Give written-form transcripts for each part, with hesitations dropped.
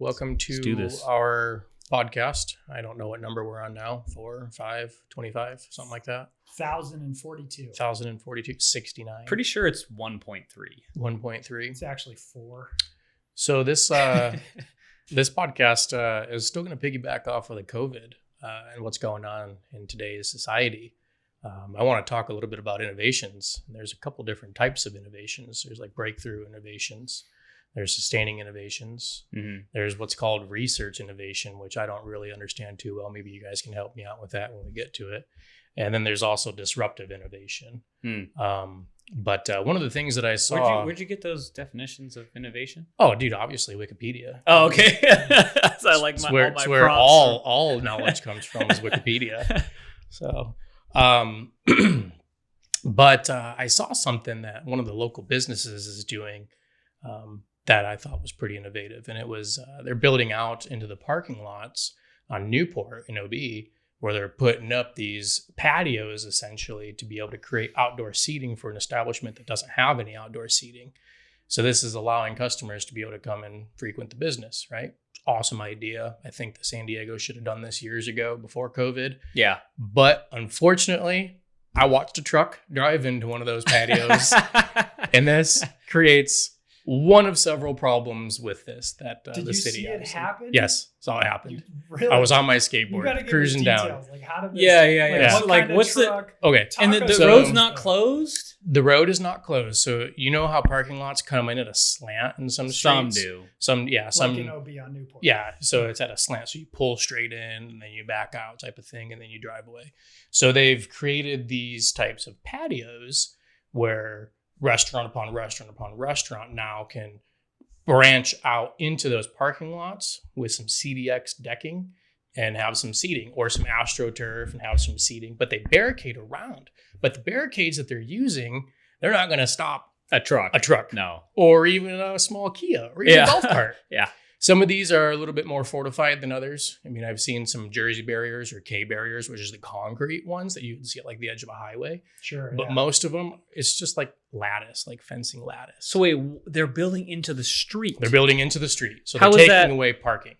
Welcome Let's do to this. our podcast. I don't know what number we're on now. 4, 5, 25, something like that. 1,042. 1,042, 69. Pretty sure it's 1.3. 1.3. It's actually 4. So this this podcast is still going to piggyback off of the COVID and what's going on in today's society. I want to talk a little bit about innovations. There's a couple different types of innovations. There's like breakthrough innovations. There's sustaining innovations. Mm-hmm. There's what's called research innovation, which I don't really understand too well. Maybe you guys can help me out with that when we get to it. And then there's also disruptive innovation. But one of the things that I saw... Where'd you get those definitions of innovation? Oh, dude, obviously Wikipedia. Oh, okay. So I like It's my, where, all my it's where props. all knowledge comes from is Wikipedia. So, but I saw something that one of the local businesses is doing that I thought was pretty innovative. And it was, they're building out into the parking lots on Newport in OB, where they're putting up these patios essentially to be able to create outdoor seating for an establishment that doesn't have any outdoor seating. So this is allowing customers to be able to come and frequent the business, right? Awesome idea. I think that San Diego should have done this years ago before COVID. Yeah. But unfortunately, I watched a truck drive into one of those patios, and this creates one of several problems with this that Did the you city see it obviously- happen? Yes, saw it happen. Really? I was on my You gotta skateboard give cruising us down. details. Like, how did this, Yeah. What Like, kind of what's the- truck? Okay, And the So- road's not closed? the road is not closed. So you know how parking lots come in at a slant in some streets? Some do. Some Like in OB on Newport. Yeah, so it's at a slant. So you pull straight in and then you back out type of thing and then you drive away. So they've created these types of patios where restaurant upon restaurant upon restaurant now can branch out into those parking lots with some CDX decking and have some seating, or some AstroTurf and have some seating, but they barricade around. But the barricades that they're using, they're not going to stop A truck. a truck No. or even a small Kia or even Yeah. a golf cart. Yeah. Some of these are a little bit more fortified than others. I mean, I've seen some Jersey barriers or K barriers, which is the concrete ones that you can see at like the edge of a highway. Sure. But yeah. most of them, it's just like lattice, like fencing lattice. So wait, they're building into the street. They're building into the street. So How they're is taking that- away parking.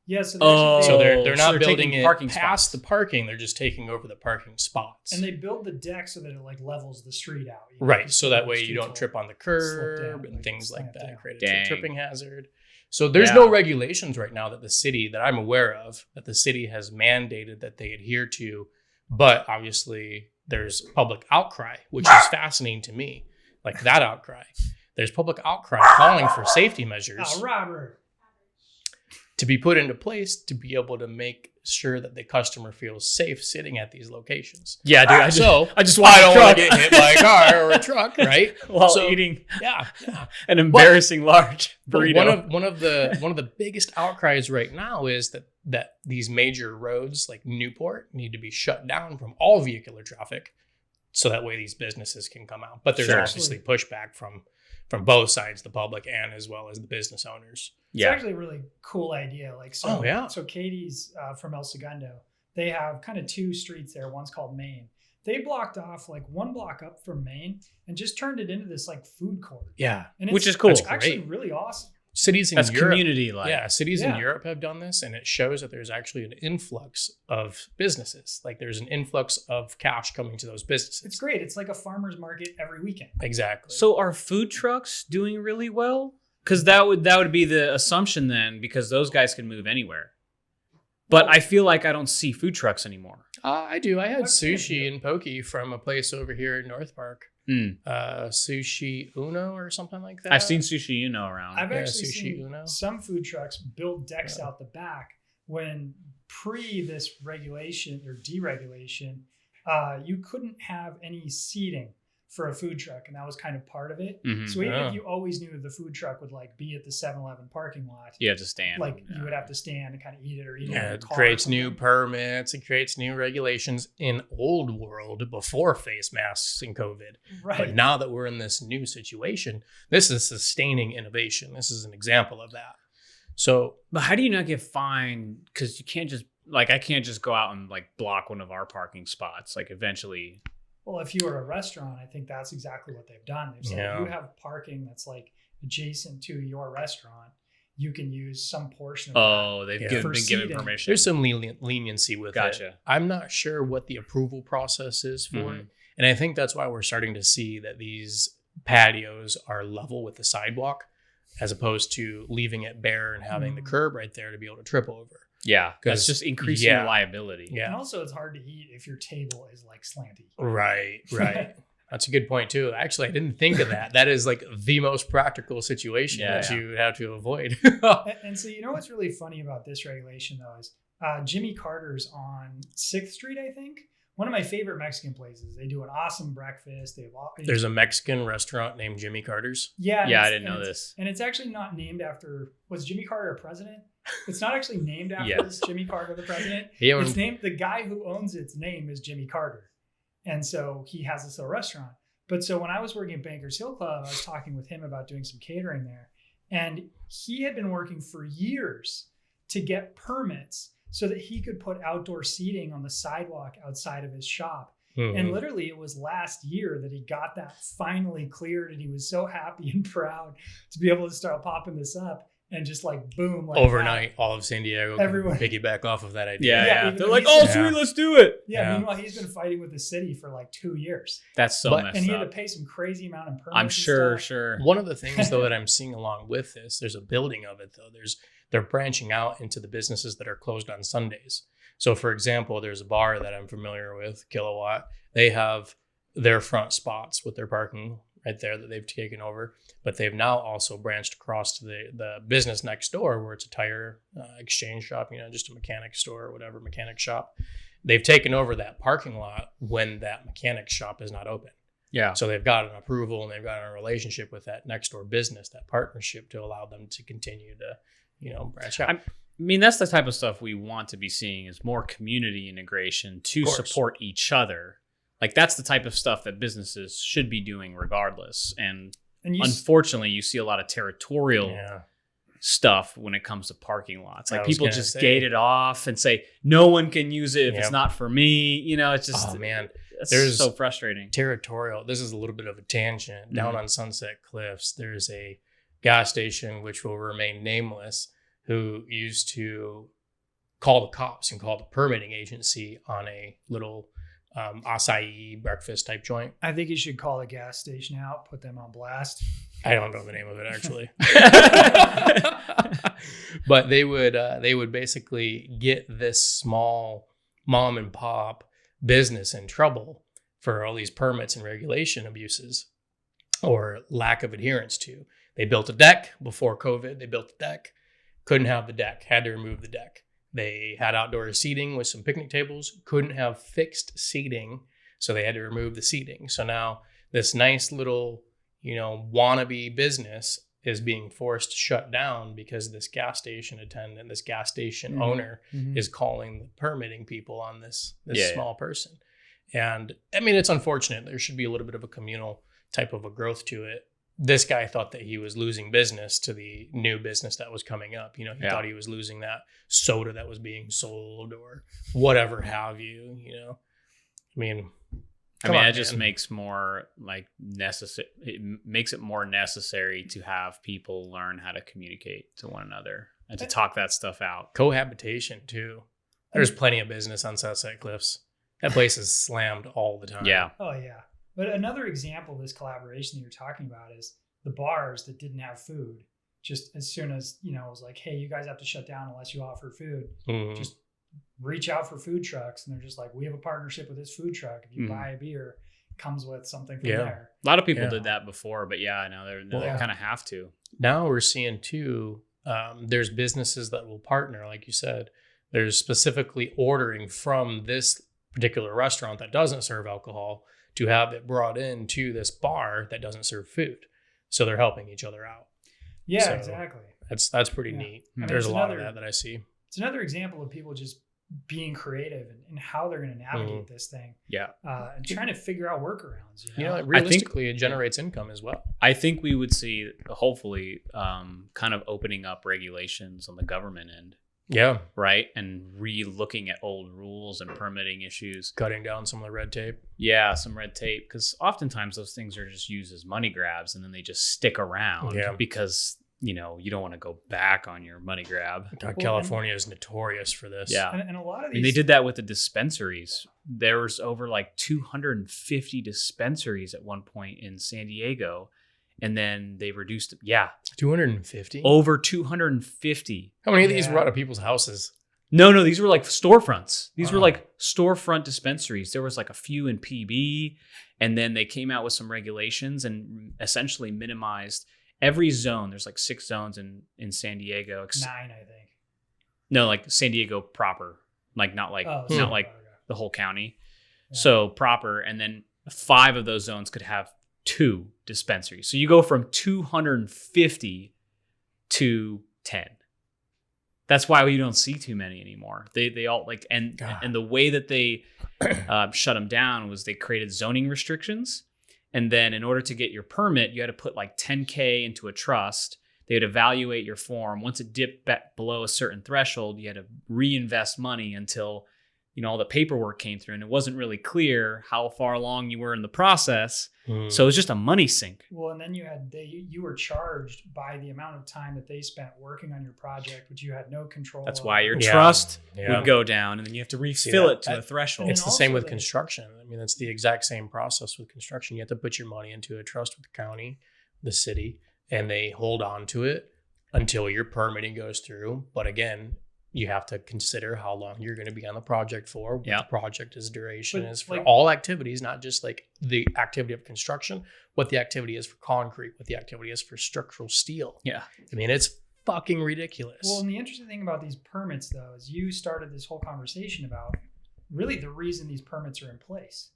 Yeah, so, Oh. So they're so not they're building taking it parking past spots. the parking. They're just taking over the parking spots. and they build the deck so that it like levels the street out. You know, Right. just So that the way you streets don't will- trip on the slip curb down, and like things like slant that. down. Create a Dang. tripping hazard. So there's Yeah. no regulations right now that the city that I'm aware of that the city has mandated that they adhere to. But obviously there's public outcry, which is fascinating to me. Like that outcry. There's public outcry calling for safety measures Oh, Robert. to be put into place to be able to make sure that the customer feels safe sitting at these locations. Yeah, dude. I just I want don't a want truck to get hit by a car or a truck, right? while So- eating Yeah. an embarrassing large But burrito. one of the biggest outcries right now is that these major roads like Newport need to be shut down from all vehicular traffic, so that way these businesses can come out. But there's Sure. obviously pushback from both sides, the public and as well as the business owners. It's actually a really cool idea. Like, so, Oh, yeah. So Katie's from El Segundo, they have kind of 2 streets there. One's called Main. They blocked off like 1 block up from Main and just turned it into this like food court. Yeah. And Which it's is cool. That's actually great. really awesome. Cities in That's Europe, community like. yeah, cities Yeah. in Europe have done this, and it shows that there's actually an influx of businesses. Like there's an influx of cash coming to those businesses. It's great. It's like a farmer's market every weekend. Exactly. So are food trucks doing really well? Because that would be the assumption then, because those guys can move anywhere. But I feel like I don't see food trucks anymore. I do. I had I've seen sushi it. and poke from a place over here in North Park. Mm. Sushi Uno or something like that. I've seen sushi around. I've Yeah, actually Sushi seen Uno. some food trucks build decks Yeah. out the back when pre this regulation or deregulation, you couldn't have any seating for a food truck, and that was kind of part of it. Mhm. So even Yeah. if you always knew the food truck would like be at the 7-Eleven parking lot, You have to stand. like you would have to stand and kind of eat it or eat it in Yeah, your it car or creates new something. permits. It creates new regulations in old world before face masks and COVID. Right. But now that we're in this new situation, this is sustaining innovation. This is an example of that. So But how do you not get fined? Because you can't just I can't just go out and like block one of our parking spots. Like eventually, Well, if you were a restaurant, I think that's exactly what they've done. They've said Yeah. if you have parking that's like adjacent to your restaurant, you can use some portion of Oh, they've Yeah. been given seating. permission. There's some leniency with it. Gotcha. I'm not sure what the approval process is for Mhm. it. And I think that's why we're starting to see that these patios are level with the sidewalk as opposed to leaving it bare and having the curb right there to be able to trip over. Yeah, that's 'Cause- just increasing yeah. the liability. And Yeah. also, it's hard to eat if your table is like slanty. Right. That's a good point too. Actually, I didn't think of that. That is like the most practical situation that Yeah. you would have to avoid. And so, you know what's really funny about this regulation, though, is Jimmy Carter's on 6th Street, I think. One of my favorite Mexican places. They do an awesome breakfast. They have There's a Mexican restaurant named Jimmy Carter's. yeah, Yeah, I it's- didn't know and it's- this. And it's actually not named after, was Jimmy Carter a president? It's not actually named after Yes. Jimmy Carter, the president. Yeah, It's named, the guy who owns its name is Jimmy Carter. And so he has this little restaurant. But so when I was working at Bankers Hill Club, I was talking with him about doing some catering there. And he had been working for years to get permits so that he could put outdoor seating on the sidewalk outside of his shop. Mhm. And literally, it was last year that he got that finally cleared, and he was so happy and proud to be able to start popping this up and just like boom, like Overnight, all of San Diego can Everyone- piggyback off of that idea. Yeah, Yeah, yeah. even They're though like, he's- oh, Yeah. sweet, let's do it. Yeah. Yeah. Meanwhile, he's been fighting with the city for like 2 years, That's so But- messed and he had up. to pay some crazy amount of permits. I'm and sure, stuff. sure. One of the things though that I'm seeing along with this, there's a building of it though. They're branching out into the businesses that are closed on Sundays. So for example, there's a bar that I'm familiar with, Kilowatt. They have their front spots with their parking right there that they've taken over, but they've now also branched across to the business next door where it's a tire exchange shop, just a mechanic store or whatever, mechanic shop. They've taken over that parking lot when that mechanic shop is not open. Yeah. So they've got an approval and they've got a relationship with that next door business, that partnership to allow them to continue to, branch out. I mean, that's the type of stuff we want to be seeing is more community integration to Of course. support each other. Like that's the type of stuff that businesses should be doing regardless. And And you, unfortunately, you see a lot of territorial Yeah. stuff when it comes to parking lots. I Like was people gonna just say. gate it off and say no one can use it if Yep. it's not for me. It's just Oh man, that's there's- so frustrating. territorial. This is a little bit of a tangent. Down Mhm. on Sunset Cliffs, there's a gas station which will remain nameless who used to call the cops and call the permitting agency on a little acai breakfast type joint. I think you should call the gas station out, put them on blast. I don't know the name of it actually. But they would basically get this small mom and pop business in trouble for all these permits and regulation abuses or lack of adherence to. They built a deck before COVID. They built a deck, couldn't have the deck, had to remove the deck. They had outdoor seating with some picnic tables, couldn't have fixed seating, so they had to remove the seating. So now this nice little, wannabe business is being forced to shut down because this gas station attendant, this gas station Mhm. owner Mhm. is calling the permitting people on this Yeah. small person. And I mean, it's unfortunate. There should be a little bit of a communal type of a growth to it. This guy thought that he was losing business to the new business that was coming up. He Yeah. thought he was losing that soda that was being sold or whatever have you, I mean, come on, it just man. makes more like necessary. It makes it more necessary to have people learn how to communicate to one another and to talk that stuff out. Cohabitation too. There's plenty of business on Sunset Cliffs. That place is slammed all the time. Yeah. Oh yeah. But another example of this collaboration that you're talking about is the bars that didn't have food. Just as soon as, it was like, hey, you guys have to shut down unless you offer food. Mhm. Just reach out for food trucks. And they're just like, we have a partnership with this food truck. If you Mhm. buy a beer, it comes with something from Yeah. there. A lot of people Yeah. did that before, but yeah, now they Yeah. kind of have to. Now we're seeing too, there's businesses that will partner, like you said. There's specifically ordering from this particular restaurant that doesn't serve alcohol to have it brought in to this bar that doesn't serve food. So they're helping each other out. Yeah, So- exactly. That's pretty Yeah. neat. I mean, There's it's a lot of another- that I see. It's another example of people just being creative and how they're going to navigate this thing Yeah. and trying to figure out workarounds. Realistically, it generates income as well. I think we would see, hopefully, kind of opening up regulations on the government end, Yeah. right? And re-looking at old rules and permitting issues. Cutting down some of the red tape. Yeah, some red tape, because oftentimes those things are just used as money grabs and then they just stick around Yeah. because you don't want to go back on your money grab. California is notorious for this. Yeah. And a lot of I mean, these, they did that with the dispensaries. There was over like 250 dispensaries at one point in San Diego. And then they reduced it. Yeah. 250? Over 250. How many of these were out of people's houses? No, these were like storefronts. These were like storefront dispensaries. There was like a few in PB, and then they came out with some regulations and essentially minimized every zone. There's like 6 zones in San Diego. 9, I think. No, like San Diego proper, like not like the whole county. Yeah. So proper, and then 5 of those zones could have 2 dispensaries. So you go from 250 to 10. That's why we don't see too many anymore. They all like and the way that they shut them down was they created zoning restrictions, and then in order to get your permit, you had to put like $10K into a trust. They would evaluate your form. Once it dipped back below a certain threshold, you had to reinvest money until all the paperwork came through, and it wasn't really clear how far along you were in the process. So it was just a money sink. Well, and then you were charged by the amount of time that they spent working on your project, which you had no control. That's over. why your trust would go down, and then you have to refill it to a threshold. It's the same with construction. I mean, it's the exact same process with construction. You have to put your money into a trust with the county, the city, and they hold on to it until your permitting goes through. But again, you have to consider how long you're going to be on the project for, what the project's duration is for all activities, not just like the activity of construction, what the activity is for concrete, what the activity is for structural steel. Yeah. I mean, it's fucking ridiculous. Well, and the interesting thing about these permits, though, is you started this whole conversation about really the reason these permits are in place.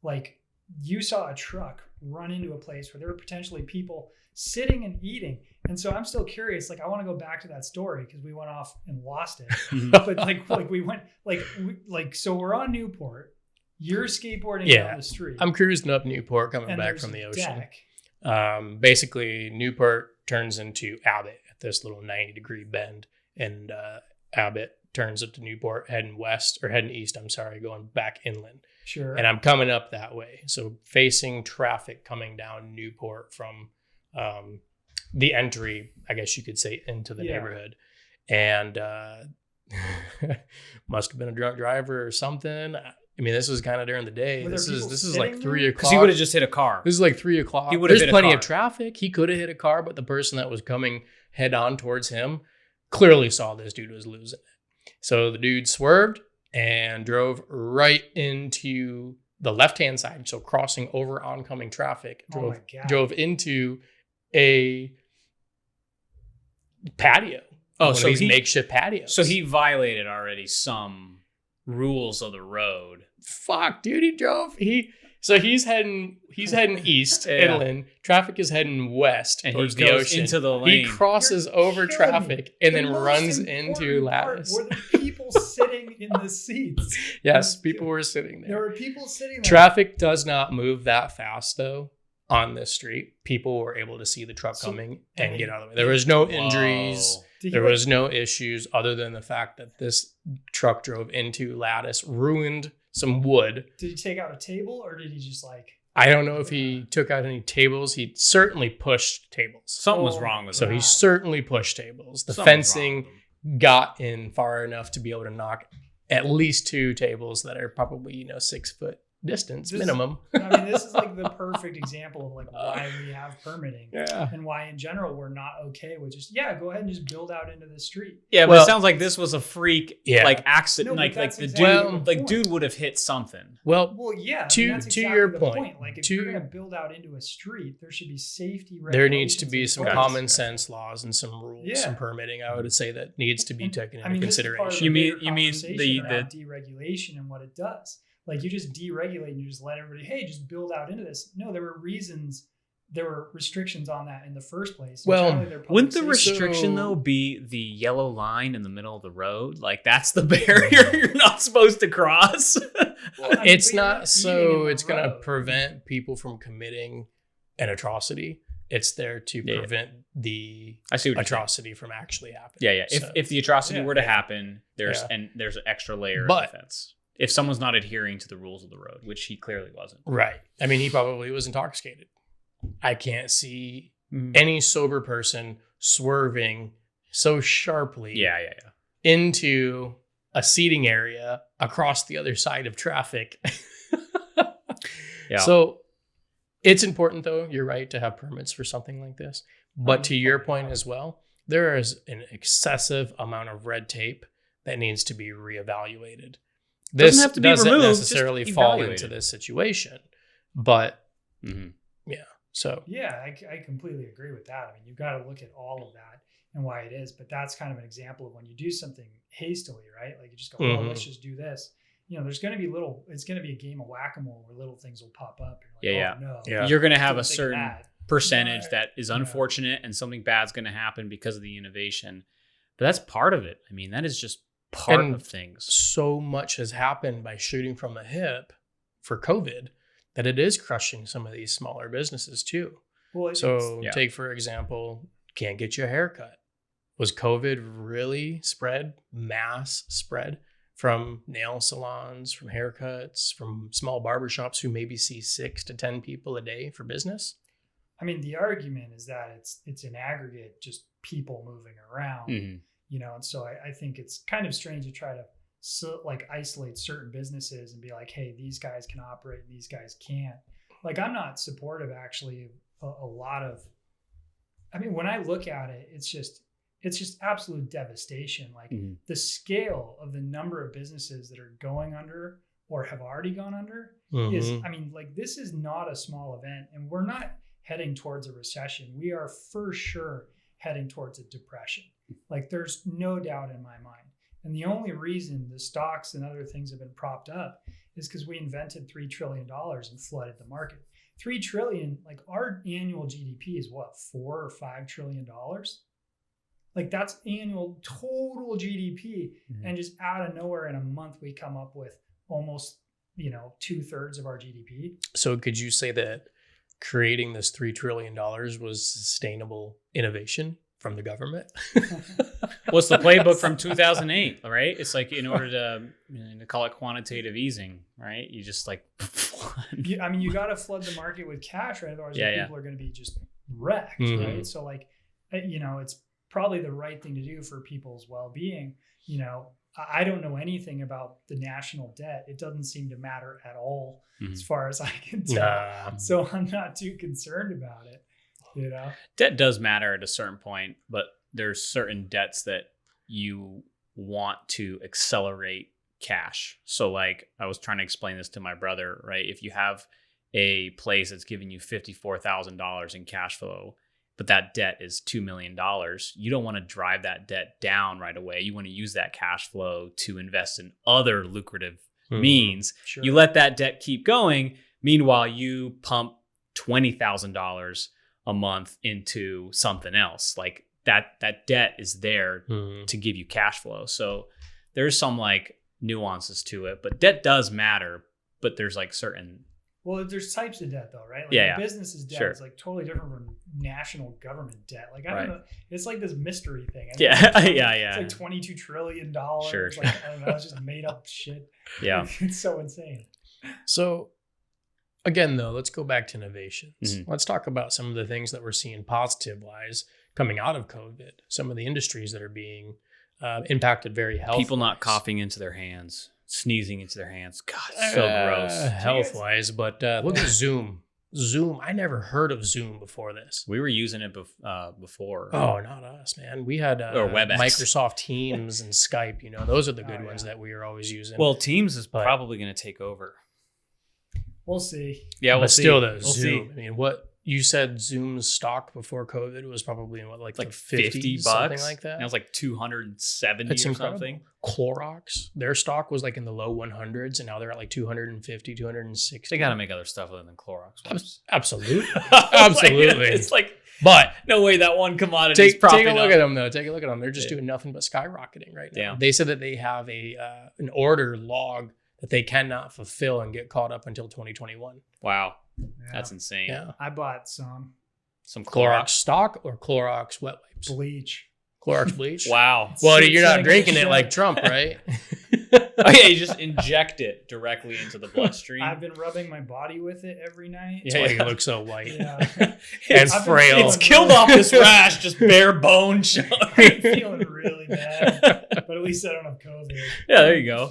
Like, you saw a truck run into a place where there were potentially people sitting and eating. And so I'm still curious, like, I want to go back to that story because we went off and lost it. But we went so we're on Newport, you're skateboarding down the street. I'm cruising up Newport coming back from the ocean. Basically Newport turns into Abbott at this little 90-degree bend, and Abbott turns up to Newport heading east, going back inland. Sure. And I'm coming up that way. So facing traffic coming down Newport from the entry, I guess you could say, into the neighborhood. And must have been a drunk driver or something. I mean, this was kind of during the day. This is like 3 o'clock. Because he would have just hit a car. This is like 3 o'clock. There's plenty of traffic. He could have hit a car, but the person that was coming head on towards him clearly saw this dude was losing it. So the dude swerved and drove right into the left-hand side. So crossing over oncoming traffic, drove into a patio. So these makeshift patios. So he violated already some rules of the road. Fuck, dude, he's heading east inland. Traffic is heading west and towards he the goes ocean. into the lane. He crosses over traffic and then runs into Lattice. Were the people sitting in the seats? Yes, people were sitting there. There were people sitting there. Traffic does not move that fast though on this street. People were able to see the truck coming and get out of the way. There was no injuries. There was no issues other than the fact that this truck drove into Lattice, ruined some wood. Did he take out a table or did he just I don't know if he took out any tables. He certainly pushed tables. Something was wrong with it. So he certainly pushed tables. The fencing got in far enough to be able to knock at least 2 tables that are probably, 6 foot distance minimum. This is like the perfect example of why we have permitting and why in general we're not okay with just go ahead and just build out into the street. Yeah, but it sounds like this was a freak accident. No, dude would have hit something. To exactly your point. If you're going to build out into a street, there should be safety regulations. There needs to be some common sense laws and some rules, some permitting. I would say that needs to be taken into consideration. You mean the deregulation and what it does? Like, you just deregulate and you just let everybody, hey, just build out into this. No, there were restrictions on that in the first place. Well, wouldn't the restriction though be the yellow line in the middle of the road? Like, that's the barrier you're not supposed to cross. It's not so it's going to prevent people from committing an atrocity. It's there to prevent the atrocity from actually happening. Yeah. If the atrocity were to happen, there's an extra layer of defense. If someone's not adhering to the rules of the road, which he clearly wasn't. Right. He probably was intoxicated. I can't see any sober person swerving so sharply Yeah. into a seating area across the other side of traffic. Yeah. So it's important, though, you're right, to have permits for something like this. But to your point as well, there is an excessive amount of red tape that needs to be reevaluated. This doesn't have to be doesn't removed, necessarily just fall evaluate into it. this situation. But Mhm. yeah, so Yeah, I completely agree with that. I mean, you've got to look at all of that and why it is. But that's kind of an example of when you do something hastily, right? Like you just go, well, let's just do this. You know, there's going to be it's going to be a game of whack-a-mole where little things will pop up. And you're like, oh, no. You're going to have Don't a think certain that. percentage But, that is unfortunate and something bad's going to happen because of the innovation. But that's part of it. I mean, that is just part of things. So much has happened by shooting from the hip for COVID that it is crushing some of these smaller businesses too. Well, Take, for example, can't get your hair cut. Was COVID really mass spread from nail salons, from haircuts, from small barbershops who maybe see 6 to 10 people a day for business? I mean, the argument is that it's an aggregate, just people moving around, you know, and so I think it's kind of strange to try to isolate certain businesses and be like, hey, these guys can operate and these guys can't. Like, I'm not supportive actually of a lot of, I mean, when I look at it, it's just absolute devastation. Like the scale of the number of businesses that are going under or have already gone under is, I mean, like, this is not a small event, and we're not heading towards a recession. We are for sure heading towards a depression. Like, there's no doubt in my mind. And the only reason the stocks and other things have been propped up is because we invented $3 trillion and flooded the market. $3 trillion, like, our annual GDP is what, $4 or $5 trillion? Like, that's annual total GDP. And just out of nowhere in a month, we come up with almost, 2/3 of our GDP. So could you say that creating this $3 trillion was sustainable innovation from the government? What's the playbook from 2008, right? It's like, in order to call it quantitative easing, right? You just like, I mean, you got to flood the market with cash, right? Otherwise, people are going to be just wrecked, right? So, like, it's probably the right thing to do for people's well-being. I don't know anything about the national debt. It doesn't seem to matter at all, as far as I can tell. So I'm not too concerned about it. Debt does matter at a certain point, but there's certain debts that you want to accelerate cash. So, like, I was trying to explain this to my brother, right? If you have a place that's giving you $54,000 in cash flow, but that debt is $2 million, you don't want to drive that debt down right away. You want to use that cash flow to invest in other lucrative means. Sure. You let that debt keep going. Meanwhile, you pump $20,000 a month into something else. Like, that debt is there to give you cash flow. So there's some like nuances to it, but debt does matter, but there's like certain. Well, there's types of debt though, right? Like business's debt sure. is like totally different from national government debt. Like, I don't know. It's like this mystery thing. It's like $22 trillion. Sure. It's like, I don't know, it's just made up shit. Yeah. It's so insane. So again, though, let's go back to innovations. Let's talk about some of the things that we're seeing positive wise coming out of COVID. Some of the industries that are being impacted very health-wise. People not coughing into their hands, sneezing into their hands. God, it's so gross. Health-wise, but look at Zoom. I never heard of Zoom before this. We were using it before. Oh, not us, man. We had or WebEx. Microsoft Teams and Skype. Those are the good ones that we are always using. Well, Teams is probably going to take over. We'll see. Yeah, we'll see. Still, though, we'll Zoom. see. I mean, what you said, Zoom's stock before COVID was probably like $50, something like that. Now it's like 270 That's or incredible. Something. Clorox, their stock was like in the low 100s, and now they're at like 250, 260. They got to make other stuff other than Clorox. Absolutely, absolutely. It's like, but no way that one commodity is propping up. Take a look at them, though. Take a look at them. They're just doing nothing but skyrocketing right now. Yeah. They said that they have an order log that they cannot fulfill and get caught up until 2021. Wow. Yeah. That's insane. Yeah. I bought some Clorox stock or Clorox wet wipes? Bleach. Clorox bleach? Wow. Well, you're not drinking it like Trump, right? Oh yeah, you just inject it directly into the bloodstream. I've been rubbing my body with it every night. That's why you look so white Yeah. and frail. It's killed off this rash, just bare bone showing. I'm feeling really bad, but at least I don't have COVID. Yeah, there you go.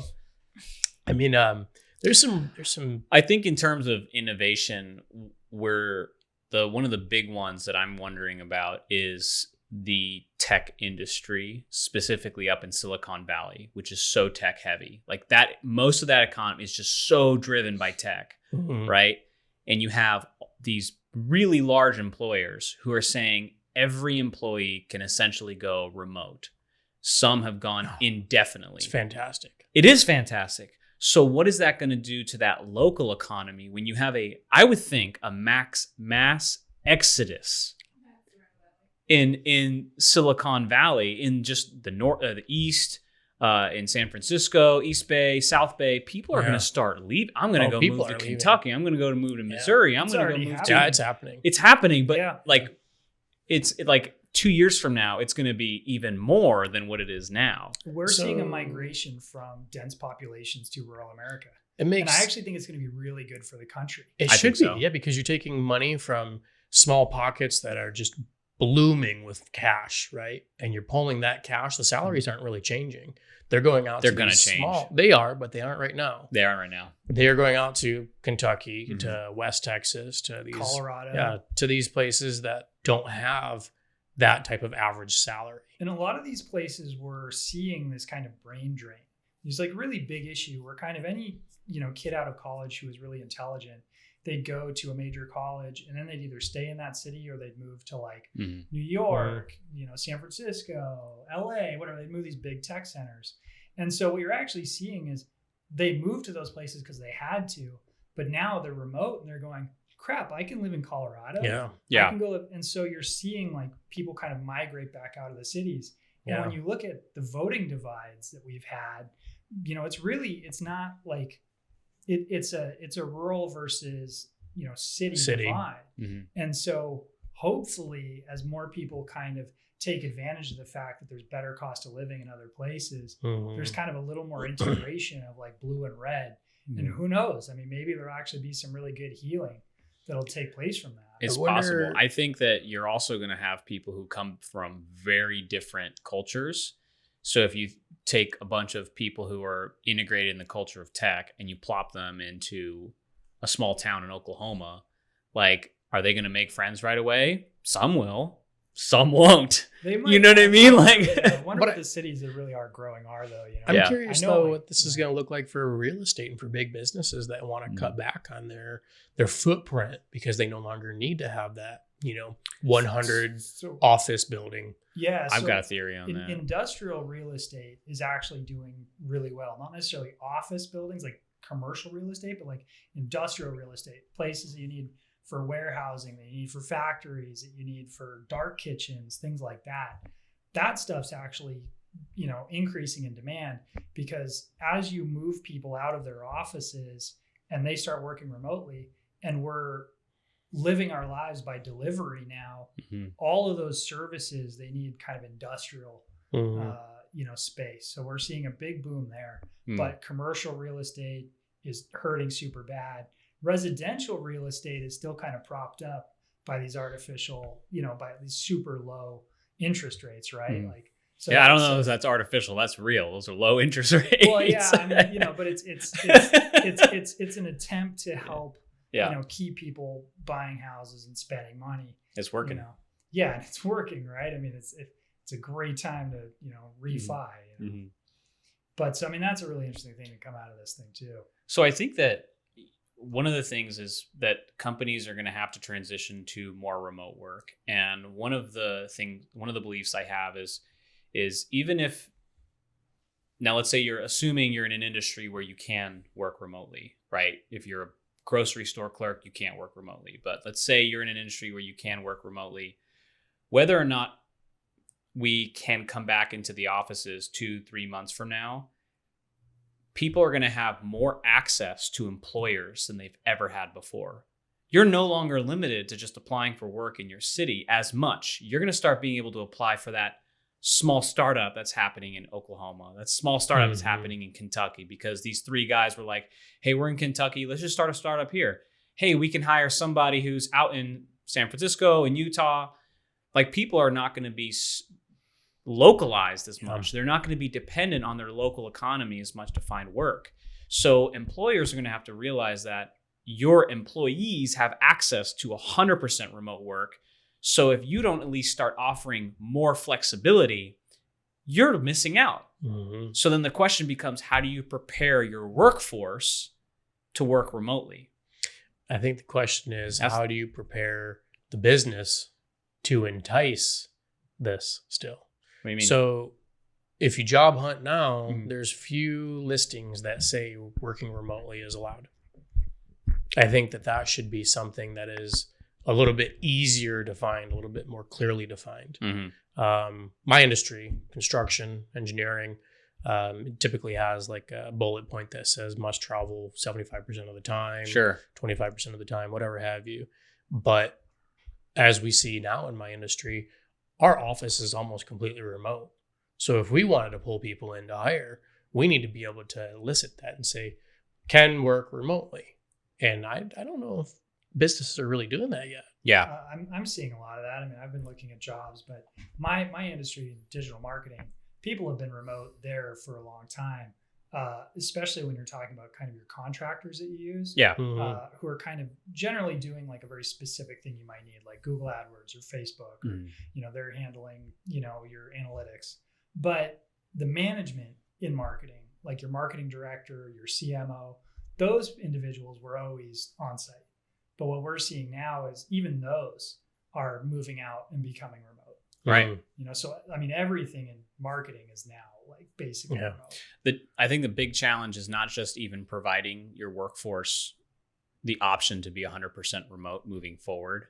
I mean, there's some. I think in terms of innovation, one of the big ones that I'm wondering about is the tech industry, specifically up in Silicon Valley, which is so tech heavy. Like that, most of that economy is just so driven by tech, right? And you have these really large employers who are saying every employee can essentially go remote. Some have gone indefinitely. It's fantastic. It is fantastic. So what is that going to do to that local economy when you have I would think, a mass exodus in Silicon Valley, in just the north, the east, in San Francisco, East Bay, South Bay? People are going to start leaving. I'm going to go move to Kentucky. I'm going to move to Missouri. I'm going to go move to. Yeah, it's happening. It's happening, but it's like 2 years from now, it's going to be even more than what it is now. We're seeing a migration from dense populations to rural America. And I actually think it's going to be really good for the country. It should be, yeah, because you're taking money from small pockets that are just blooming with cash, right? And you're pulling that cash. The salaries aren't really changing. They're going out. They're going to change. They are, but they aren't right now. They aren't right now. They are going out to Kentucky, to West Texas, to these Colorado, to these places that don't have that type of average salary. And a lot of these places we're seeing this kind of brain drain. There's like really big issue where kind of any, kid out of college who was really intelligent, they'd go to a major college and then they'd either stay in that city or they'd move to like New York, San Francisco, LA, whatever. They'd move these big tech centers. And so what you're actually seeing is they moved to those places because they had to, but now they're remote and they're going, crap, I can live in Colorado. Yeah. I can go live. And so you're seeing like people kind of migrate back out of the cities. And when you look at the voting divides that we've had, it's not like it's a rural versus, city divide. And so hopefully as more people kind of take advantage of the fact that there's better cost of living in other places, there's kind of a little more integration of like blue and red. And who knows? I mean, maybe there'll actually be some really good healing that'll take place from that. It's possible. I think that you're also going to have people who come from very different cultures. So if you take a bunch of people who are integrated in the culture of tech and you plop them into a small town in Oklahoma, like, are they going to make friends right away? Some will. Some won't. You know what I mean? Like, I wonder what the cities that really are growing are, though. I'm curious though what this is going to look like for real estate and for big businesses that want to cut back on their footprint because they no longer need to have that 100 office building. Yeah, I've got a theory on that. Industrial real estate is actually doing really well. Not necessarily office buildings like commercial real estate, but like industrial real estate, places that you need for warehousing, that you need for factories, that you need for dark kitchens, things like that. That stuff's actually, increasing in demand because as you move people out of their offices and they start working remotely, and we're living our lives by delivery now, all of those services, they need kind of industrial, space. So we're seeing a big boom there, but commercial real estate is hurting super bad. Residential real estate is still kind of propped up by these artificial, by these super low interest rates, right? Like, so I don't know if that's artificial. That's real. Those are low interest rates. Well, yeah, I mean, but it's an attempt to help, keep people buying houses and spending money. It's working. Yeah, and it's working, right? I mean, it's a great time to refi. But so I mean, that's a really interesting thing to come out of this thing too. So I think that one of the things is that companies are going to have to transition to more remote work. And one of the beliefs I have is even if, now let's say you're assuming you're in an industry where you can work remotely, right? If you're a grocery store clerk, you can't work remotely. But let's say you're in an industry where you can work remotely, whether or not we can come back into the offices 2-3 months from now, people are going to have more access to employers than they've ever had before. You're no longer limited to just applying for work in your city as much. You're going to start being able to apply for that small startup that's happening in Oklahoma. That small startup that's happening in Kentucky, because these 3 guys were like, hey, we're in Kentucky. Let's just start a startup here. Hey, we can hire somebody who's out in San Francisco and Utah. Like, people are not going to be localized as much. They're not going to be dependent on their local economy as much to find work. So employers are going to have to realize that your employees have access to 100% remote work. So if you don't at least start offering more flexibility, you're missing out. So then the question becomes, how do you prepare your workforce to work remotely? I think the question is, how do you prepare the business to entice this still? What do you mean? So if you job hunt now, there's few listings that say working remotely is allowed. I think that should be something that is a little bit easier to find, a little bit more clearly defined. My industry, construction, engineering, typically has like a bullet point that says must travel 75% of the time, 25% of the time, whatever have you. But as we see now in my industry, our office is almost completely remote. So if we wanted to pull people in to hire, we need to be able to elicit that and say, can work remotely. And I don't know if businesses are really doing that yet. Yeah. I'm seeing a lot of that. I mean, I've been looking at jobs, but my industry, digital marketing, people have been remote there for a long time, especially when you're talking about kind of your contractors that you use, who are kind of generally doing like a very specific thing you might need, like Google AdWords or Facebook, or, you know, they're handling, you know, your analytics. But the management in marketing, like your marketing director, your CMO, those individuals were always on site. But what we're seeing now is even those are moving out and becoming remote. Right. You know, so I mean, everything in marketing is now like basically remote. I think the big challenge is not just even providing your workforce the option to be 100% remote moving forward,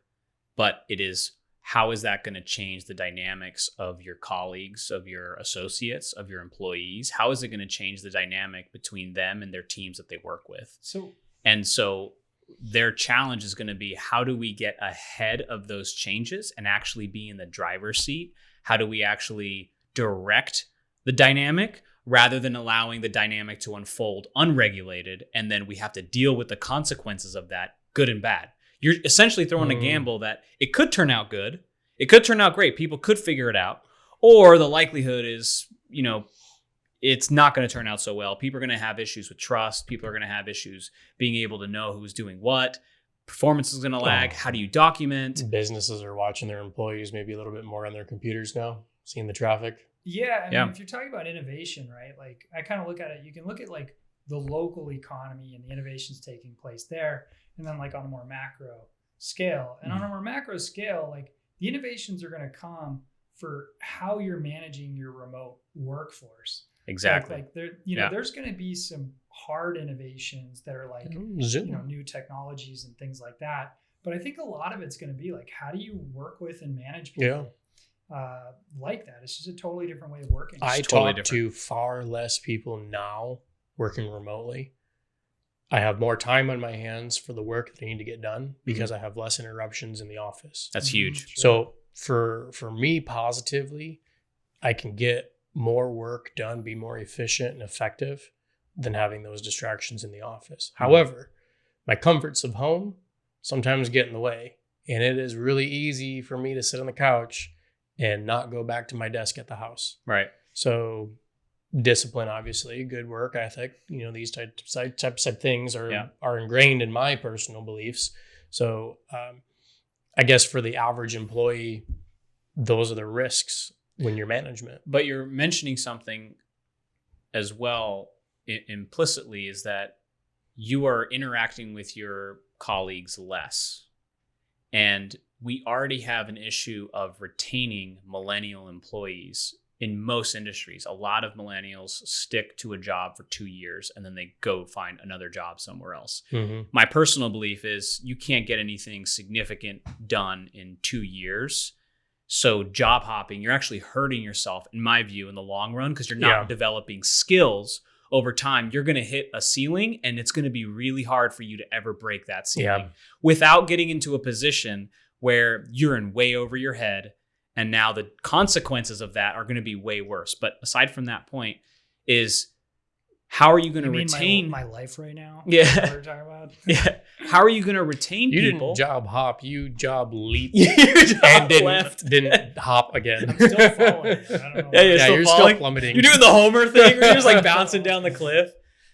but it is, how is that going to change the dynamics of your colleagues, of your associates, of your employees? How is it going to change the dynamic between them and their teams that they work with? So their challenge is going to be, how do we get ahead of those changes and actually be in the driver's seat? How do we actually direct the dynamic rather than allowing the dynamic to unfold unregulated? And then we have to deal with the consequences of that, good and bad. You're essentially throwing a gamble that it could turn out good. It could turn out great. People could figure it out. Or the likelihood is, you know, it's not going to turn out so well. People are going to have issues with trust. People are going to have issues being able to know who's doing what. Performance is going to lag. How do you document? Businesses are watching their employees maybe a little bit more on their computers now, seeing the traffic. Yeah. I mean, if you're talking about innovation, right? Like, I kind of look at it, you can look at like the local economy and the innovations taking place there. And then like on a more macro scale. And on a more macro scale, like the innovations are going to come for how you're managing your remote workforce. Exactly. Like there, you know, there's going to be some hard innovations that are like, you know, new technologies and things like that. But I think a lot of it's going to be like, how do you work with and manage people like that? It's just a totally different way of working. I talk to far less people now working remotely. I have more time on my hands for the work that I need to get done because I have less interruptions in the office. That's huge. So for me, positively, I can get more work done, be more efficient and effective than having those distractions in the office. However, my comforts of home sometimes get in the way, and it is really easy for me to sit on the couch and not go back to my desk at the house. Right. So discipline, obviously, good work ethic, you know, these types of things are ingrained in my personal beliefs. So I guess for the average employee, those are the risks when you're management. But you're mentioning something as well implicitly, is that you are interacting with your colleagues less. And we already have an issue of retaining millennial employees in most industries. A lot of millennials stick to a job for 2 years and then they go find another job somewhere else. My personal belief is you can't get anything significant done in 2 years. So job hopping, you're actually hurting yourself, in my view, in the long run, because you're not developing skills over time. You're going to hit a ceiling and it's going to be really hard for you to ever break that ceiling without getting into a position where you're in way over your head And now the consequences of that are going to be way worse. But aside from that point is, how are you going to retain my life right now? Yeah. Is that what we're talking about? Yeah. How are you going to retain You people? didn't job hop, you job leap and didn't hop again. I'm still falling. I don't know. Yeah, Yeah, you're falling. still plummeting. You're doing the Homer thing where you're just like bouncing down the cliff.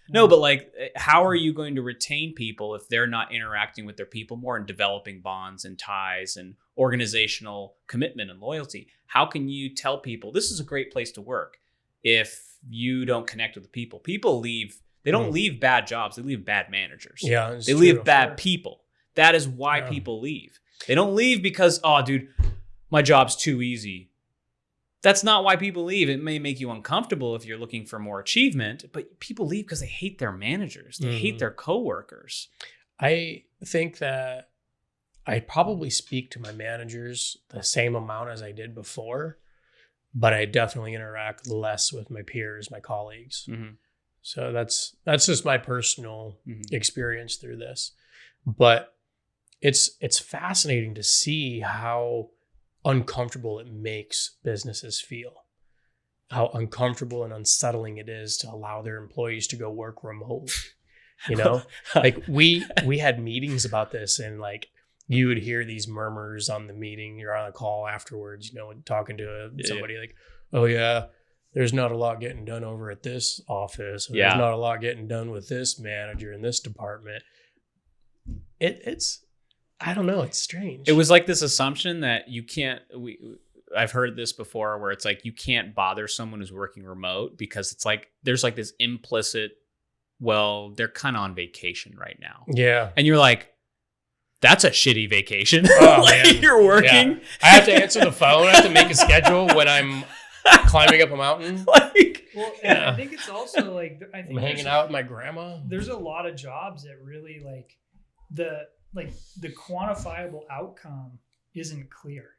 No, but like, how are you going to retain people if they're not interacting with their people more and developing bonds and ties and organizational commitment and loyalty? How can you tell people this is a great place to work if you don't connect with the people? People leave. They don't leave bad jobs. They leave bad managers. Yeah, they leave bad people. That is why people leave. They don't leave because, oh, dude, my job's too easy. That's not why people leave. It may make you uncomfortable if you're looking for more achievement, but people leave because they hate their managers. They hate their coworkers. I think that I probably speak to my managers the same amount as I did before, but I definitely interact less with my peers, my colleagues. Mm-hmm. So that's just my personal experience through this. But it's fascinating to see how uncomfortable it makes businesses feel, how uncomfortable and unsettling it is to allow their employees to go work remote. You know, like we had meetings about this, and like you would hear these murmurs on the meeting. You're on a call afterwards, you know, talking to somebody like, oh yeah, there's not a lot getting done over at this office. Or there's not a lot getting done with this manager in this department. It's I don't know. It's strange. It was like this assumption that you can't. I've heard this before, where it's like you can't bother someone who's working remote because it's like there's like this implicit, well, they're kind of on vacation right now. Yeah, and you're like, that's a shitty vacation. Oh, like man. You're working. Yeah. I have to answer the phone. I have to make a schedule when I'm climbing up a mountain. Like, well, and I think it's also like I'm hanging out with my grandma. There's a lot of jobs that really like the quantifiable outcome isn't clear.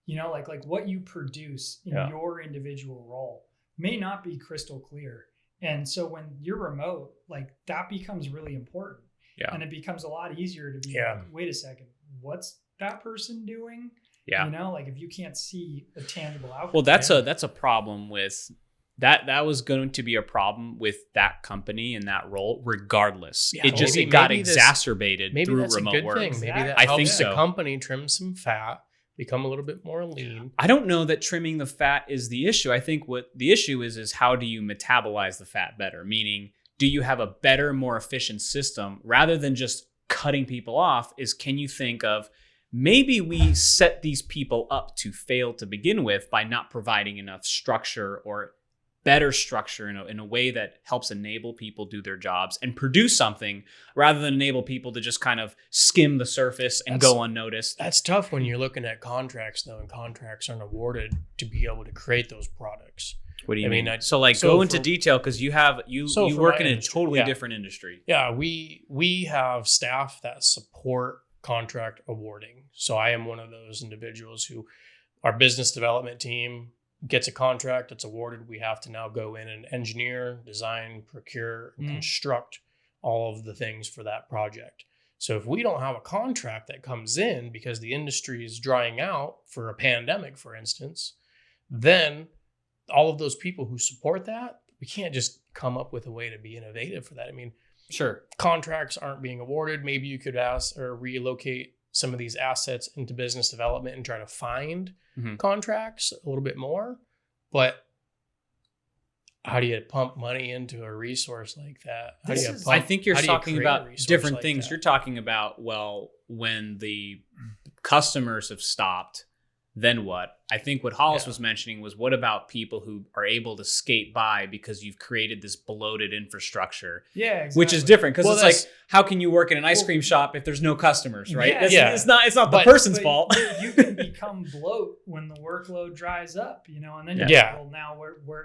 You know, like what you produce in your individual role may not be crystal clear. And so when you're remote, like that becomes really important. Yeah. And it becomes a lot easier to be like, wait a second, what's that person doing? Yeah. You know, like if you can't see a tangible outcome. Well, that's a problem with that. That was going to be a problem with that company and that role, regardless. Yeah, it got exacerbated through remote work. Maybe that I helps think so. The company trim some fat, become a little bit more lean. I don't know that trimming the fat is the issue. I think what the issue is how do you metabolize the fat better? Meaning, do you have a better, more efficient system rather than just cutting people off? Can you think of maybe we set these people up to fail to begin with by not providing enough structure or better structure in a way that helps enable people do their jobs and produce something rather than enable people to just kind of skim the surface and go unnoticed. That's tough when you're looking at contracts, though, and contracts aren't awarded to be able to create those products. What do you mean? Go into detail, because you work in a totally different industry. Yeah, we have staff that support contract awarding. So I am one of those individuals who, our business development team gets a contract that's awarded. We have to now go in and engineer, design, procure, and construct all of the things for that project. So if we don't have a contract that comes in because the industry is drying out for a pandemic, for instance, then all of those people who support that, we can't just come up with a way to be innovative for that. I mean, sure, contracts aren't being awarded. Maybe you could ask or relocate some of these assets into business development and try to find contracts a little bit more. But how do you pump money into a resource like that? I think you're talking about different things. You're talking about, well, when the customers have stopped, then what? I think what Hollis was mentioning was, what about people who are able to skate by because you've created this bloated infrastructure? Yeah, exactly. Which is different, because it's like, how can you work in an ice cream shop if there's no customers, right? It's not the person's fault. You can become bloat when the workload dries up, you know, and then well, now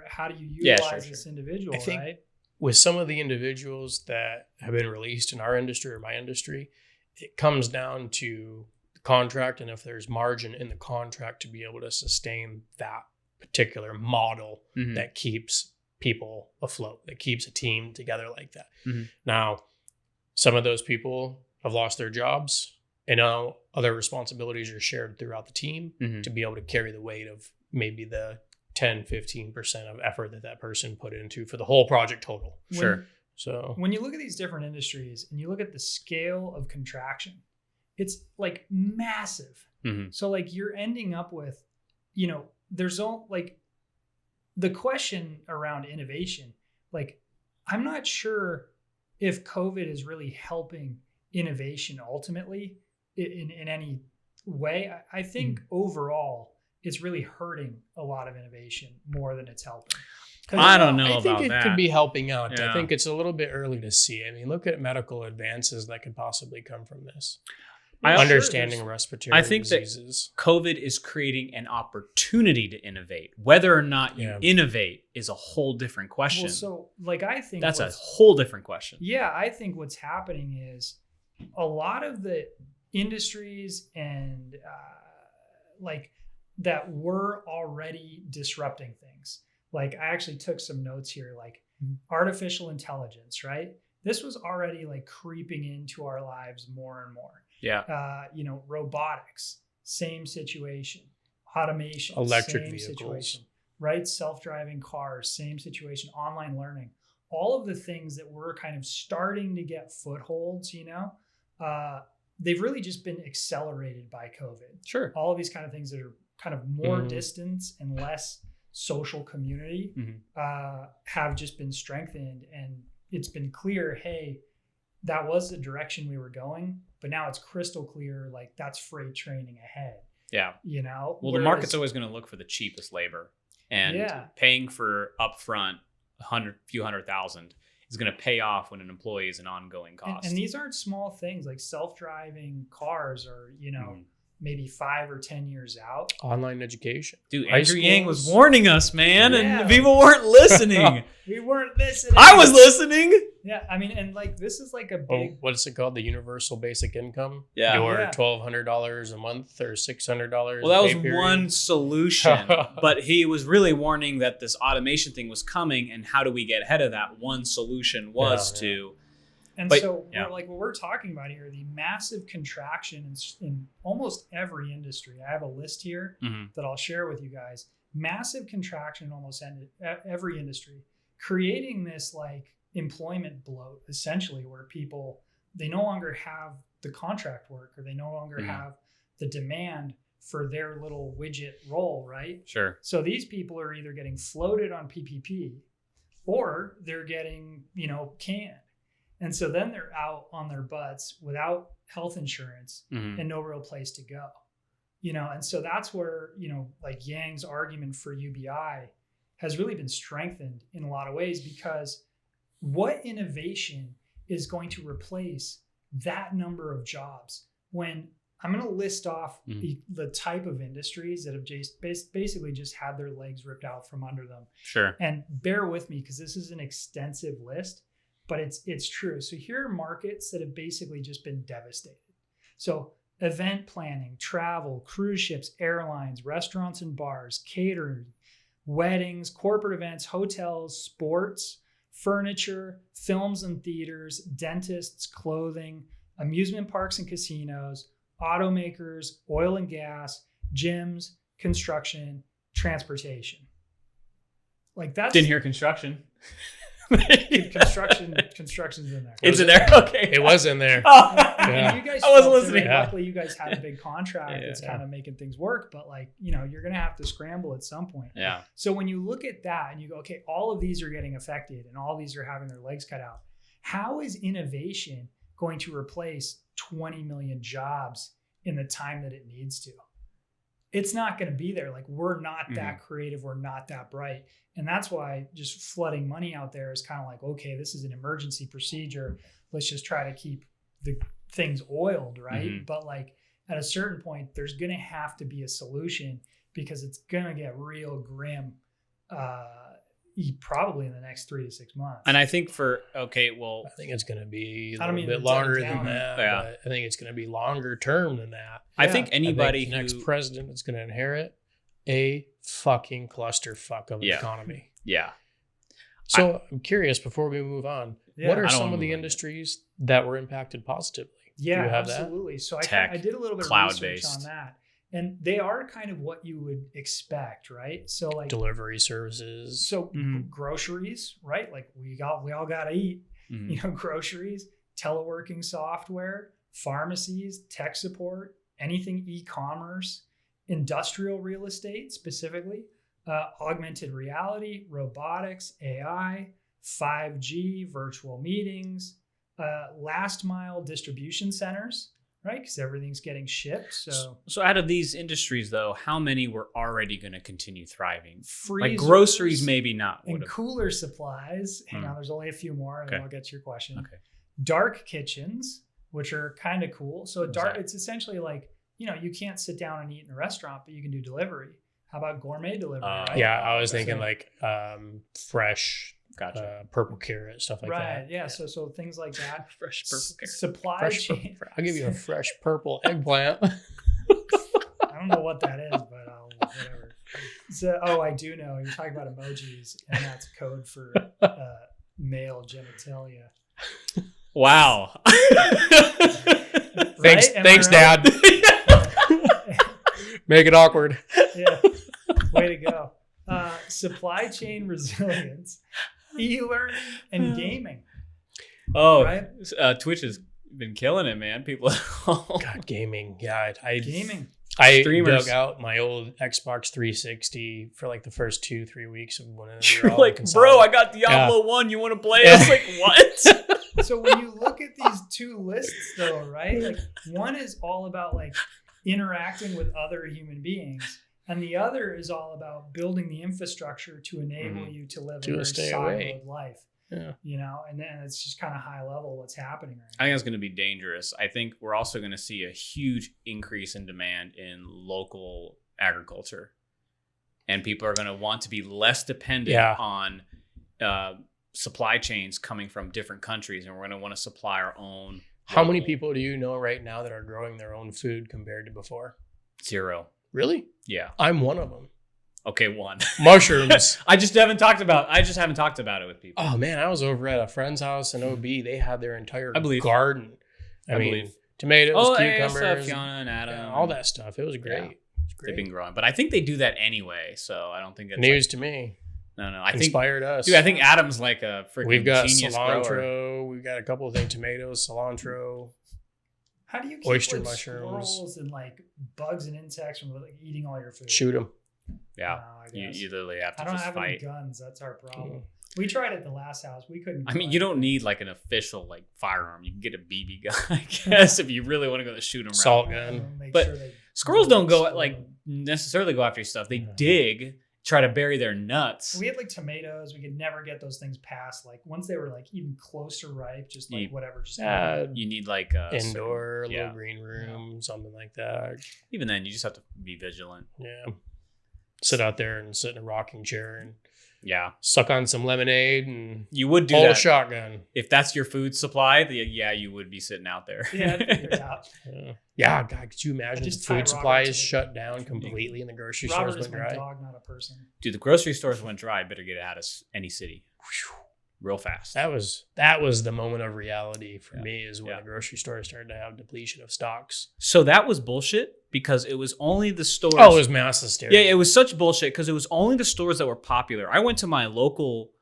how do you utilize this individual, I think right? With some of the individuals that have been released in our industry or my industry, it comes down to contract, and if there's margin in the contract to be able to sustain that particular model that keeps people afloat, that keeps a team together like that. Now, some of those people have lost their jobs And now other responsibilities are shared throughout the team Mm-hmm. to be able to carry the weight of maybe the 10-15% of effort that person put into for the whole project total. Sure. So when you look at these different industries and you look at the scale of contraction, it's like massive. Mm-hmm. So like you're ending up with, there's all like the question around innovation. Like, I'm not sure if COVID is really helping innovation ultimately in any way. I think overall it's really hurting a lot of innovation more than it's helping. I don't know I think about it that. could be helping out. Yeah. I think it's a little bit early to see. I mean, look at medical advances that could possibly come from this. Understanding respiratory diseases. COVID is creating an opportunity to innovate. Whether or not you innovate is a whole different question. Well, so like I think that's a whole different question. Yeah, I think what's happening is a lot of the industries and like that were already disrupting things. Like I actually took some notes here, like artificial intelligence, right? This was already like creeping into our lives more and more. Yeah. Robotics, same situation. Automation, electric same vehicles, situation, right? Self-driving cars, same situation. Online learning, all of the things that we're kind of starting to get footholds, they've really just been accelerated by COVID. Sure. All of these kind of things that are kind of more distance and less social community have just been strengthened, and it's been clear, hey, that was the direction we were going, but now it's crystal clear, like that's freight training ahead. Yeah. Well, the market's always going to look for the cheapest labor, and paying for upfront few hundred thousand is going to pay off when an employee is an ongoing cost. And these aren't small things. Like self-driving cars are, maybe 5 or 10 years out. Online education. Dude, Andrew Yang was warning us, man, and people weren't listening. We weren't listening. I was listening. Yeah, I mean, and like this is like a big. What is it called? The universal basic income. Yeah. Your $1,200 a month or $600. Well, that was one solution, but he was really warning that this automation thing was coming, and how do we get ahead of that? One solution was to. And what we're talking about here, the massive contraction in almost every industry. I have a list here that I'll share with you guys. Massive contraction in almost every industry, creating this like employment bloat, essentially, where people, they no longer have the contract work, or they no longer have the demand for their little widget role, right? Sure. So these people are either getting floated on PPP or they're getting, canned. And so then they're out on their butts without health insurance and no real place to go. And so that's where, like Yang's argument for UBI has really been strengthened in a lot of ways, because what innovation is going to replace that number of jobs? When I'm going to list off the type of industries that have just basically just had their legs ripped out from under them. Sure. And bear with me, because this is an extensive list, but it's true. So here are markets that have basically just been devastated. So event planning, travel, cruise ships, airlines, restaurants and bars, catering, weddings, corporate events, hotels, sports, furniture, films and theaters, dentists, clothing, amusement parks and casinos, automakers, oil and gas, gyms, construction, transportation. Like that's... Didn't hear construction. Construction's in there. It's in there. Okay. It was in there. And you guys, I wasn't listening. Luckily, you guys had a big contract that's kind of making things work, but like, you're going to have to scramble at some point. Yeah. So when you look at that and you go, okay, all of these are getting affected and all these are having their legs cut out. How is innovation going to replace 20 million jobs in the time that it needs to? It's not going to be there. Like, we're not that creative. We're not that bright. And that's why just flooding money out there is kind of like, okay, this is an emergency procedure. Let's just try to keep the things oiled, right? But like at a certain point, there's going to have to be a solution, because it's going to get real grim probably in the next 3 to 6 months. And I think I think it's going to be a little bit longer than that. Yeah. But I think it's going to be longer term than that. I think anybody the next president is going to inherit a fucking clusterfuck of an economy. Yeah. So I'm curious, before we move on, what are some of the industries that were impacted positively. Yeah, Do you have absolutely. That? So Tech, I did a little bit of research on that. And they are kind of what you would expect, right? So like delivery services. So groceries, right? Like we all got to eat, groceries, teleworking software, pharmacies, tech support, anything e-commerce, industrial real estate specifically, augmented reality, robotics, AI, 5G, virtual meetings, last mile distribution centers, right? Because everything's getting shipped. So out of these industries, though, how many were already going to continue thriving? Freezers, like groceries, maybe not. And cooler supplies. Hang on, there's only a few more, and then I'll get to your question. Okay. Dark kitchens, which are kind of cool. So it's essentially like, you can't sit down and eat in a restaurant, but you can do delivery. How about gourmet delivery? Right? Yeah, I was thinking like fresh. Gotcha. Purple carrot, stuff like that. Right. Yeah. So things like that. Fresh purple carrot. Supply chain. I'll give you a fresh purple eggplant. I don't know what that is, but whatever. So, I do know. You're talking about emojis, and that's code for male genitalia. Wow. Thanks, Dad. Make it awkward. Yeah. Way to go. Supply chain resilience, e-learning, and gaming. Oh, right? Twitch has been killing it, man. People. God, gaming. Yeah, gaming. I dug out my old Xbox 360 for like the first 2-3 weeks of when you're like, bro, I got Diablo 1. You want to play? I was like, what? So when you look at these two lists, though, right? Like one is all about like interacting with other human beings. And the other is all about building the infrastructure to enable you to live a very siloed life. Yeah. And then it's just kind of high level what's happening right now. I think it's going to be dangerous. I think we're also going to see a huge increase in demand in local agriculture. And people are going to want to be less dependent on supply chains coming from different countries. And we're going to want to supply our own. How many people do you know right now that are growing their own food compared to before? 0. Really? Yeah. I'm one of them. Okay, one. Mushrooms. I just haven't talked about it with people. Oh man, I was over at a friend's house in OB. They had their entire garden. I mean, tomatoes, cucumbers, Fiona and Adam, all that stuff. It was great. Yeah. It was great. They've been growing, but I think they do that anyway. So I don't think that's news to me. No. I think inspired us. Dude, I think Adam's like a freaking We've got genius cilantro. grower. We've got a couple of things: tomatoes, cilantro. How do you keep oyster like mushrooms, squirrels and like bugs and insects from like eating all your food? Shoot them. Yeah, you literally have to just fight. I don't have any guns. That's our problem. We tried at the last house. We couldn't. I mean, you don't need like an official like firearm. You can get a BB gun, I guess, if you really want to go to shoot them. Salt gun. But squirrels don't go necessarily go after your stuff. They dig. Try to bury their nuts. We had like tomatoes. We could never get those things past. Like once they were like even close to ripe, just like whatever. Just you need like a indoor little green room, something like that. Even then, you just have to be vigilant. Yeah. Sit out there and sit in a rocking chair and suck on some lemonade and you would do hold that. A shotgun. If that's your food supply, you would be sitting out there. Yeah, God, could you imagine if the food supply is shut down completely and the grocery stores went dry? Dog, not a person. Dude, the grocery stores went dry. Better get it out of any city. Real fast. That was the moment of reality for me is when the grocery stores started to have depletion of stocks. So that was bullshit because it was only the stores. Oh, it was mass hysteria. Yeah, it was such bullshit because it was only the stores that were popular. I went to my local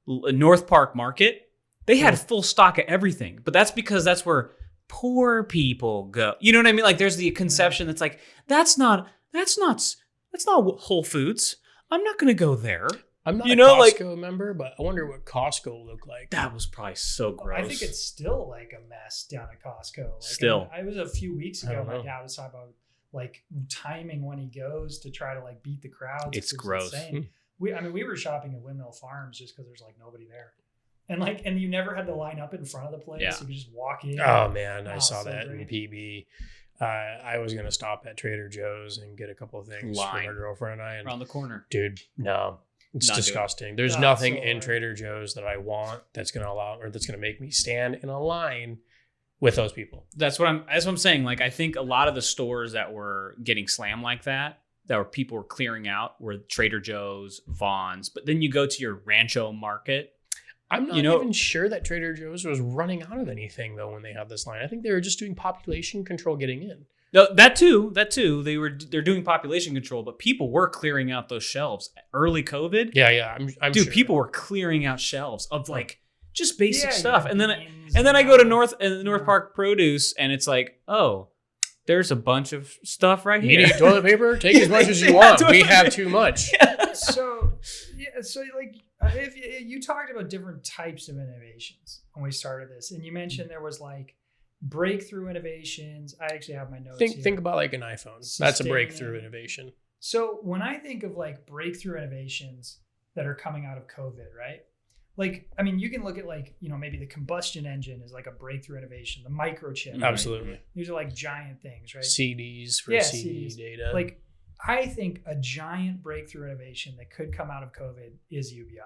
North Park market. They had full stock of everything, but that's because that's where poor people go. You know what I mean? Like there's the conception that's like that's not Whole Foods. I'm not going to go there. I'm not a Costco member, but I wonder what Costco looked like. That was probably so gross. I think it's still like a mess down at Costco. Still. I was a few weeks ago, my dad was talking about like timing when he goes to try to like beat the crowds. It's gross. We were shopping at Windmill Farms just because there's like nobody there. And you never had to line up in front of the place. Yeah. You could just walk in. Oh man, I saw that in PB. I was going to stop at Trader Joe's and get a couple of things for my girlfriend and I. Around the corner. Dude, no. It's disgusting. There's nothing in Trader Joe's that I want that's going to make me stand in a line with those people. That's what I'm saying. Like, I think a lot of the stores that were getting slammed like that were people were clearing out were Trader Joe's, Vaughn's. But then you go to your Rancho Market. I'm not even sure that Trader Joe's was running out of anything though when they had this line. I think they were just doing population control getting in. No, that too. They're doing population control, but people were clearing out those shelves. Early COVID. Yeah. I'm dude, sure. people were clearing out shelves of like just basic stuff. And then I go to North Park Produce and it's like, oh, there's a bunch of stuff right here. You need toilet paper? Take as much as you want. We have too much. So like if you talked about different types of innovations when we started this, and you mentioned there was like breakthrough innovations. I actually have my notes here. Think about like an iPhone. That's a breakthrough innovation. So when I think of like breakthrough innovations that are coming out of COVID, right? Like, I mean, you can look at like, maybe the combustion engine is like a breakthrough innovation, the microchip. Absolutely. Right? These are like giant things, right? CDs for CD CDs. data. Like, I think a giant breakthrough innovation that could come out of COVID is UBI.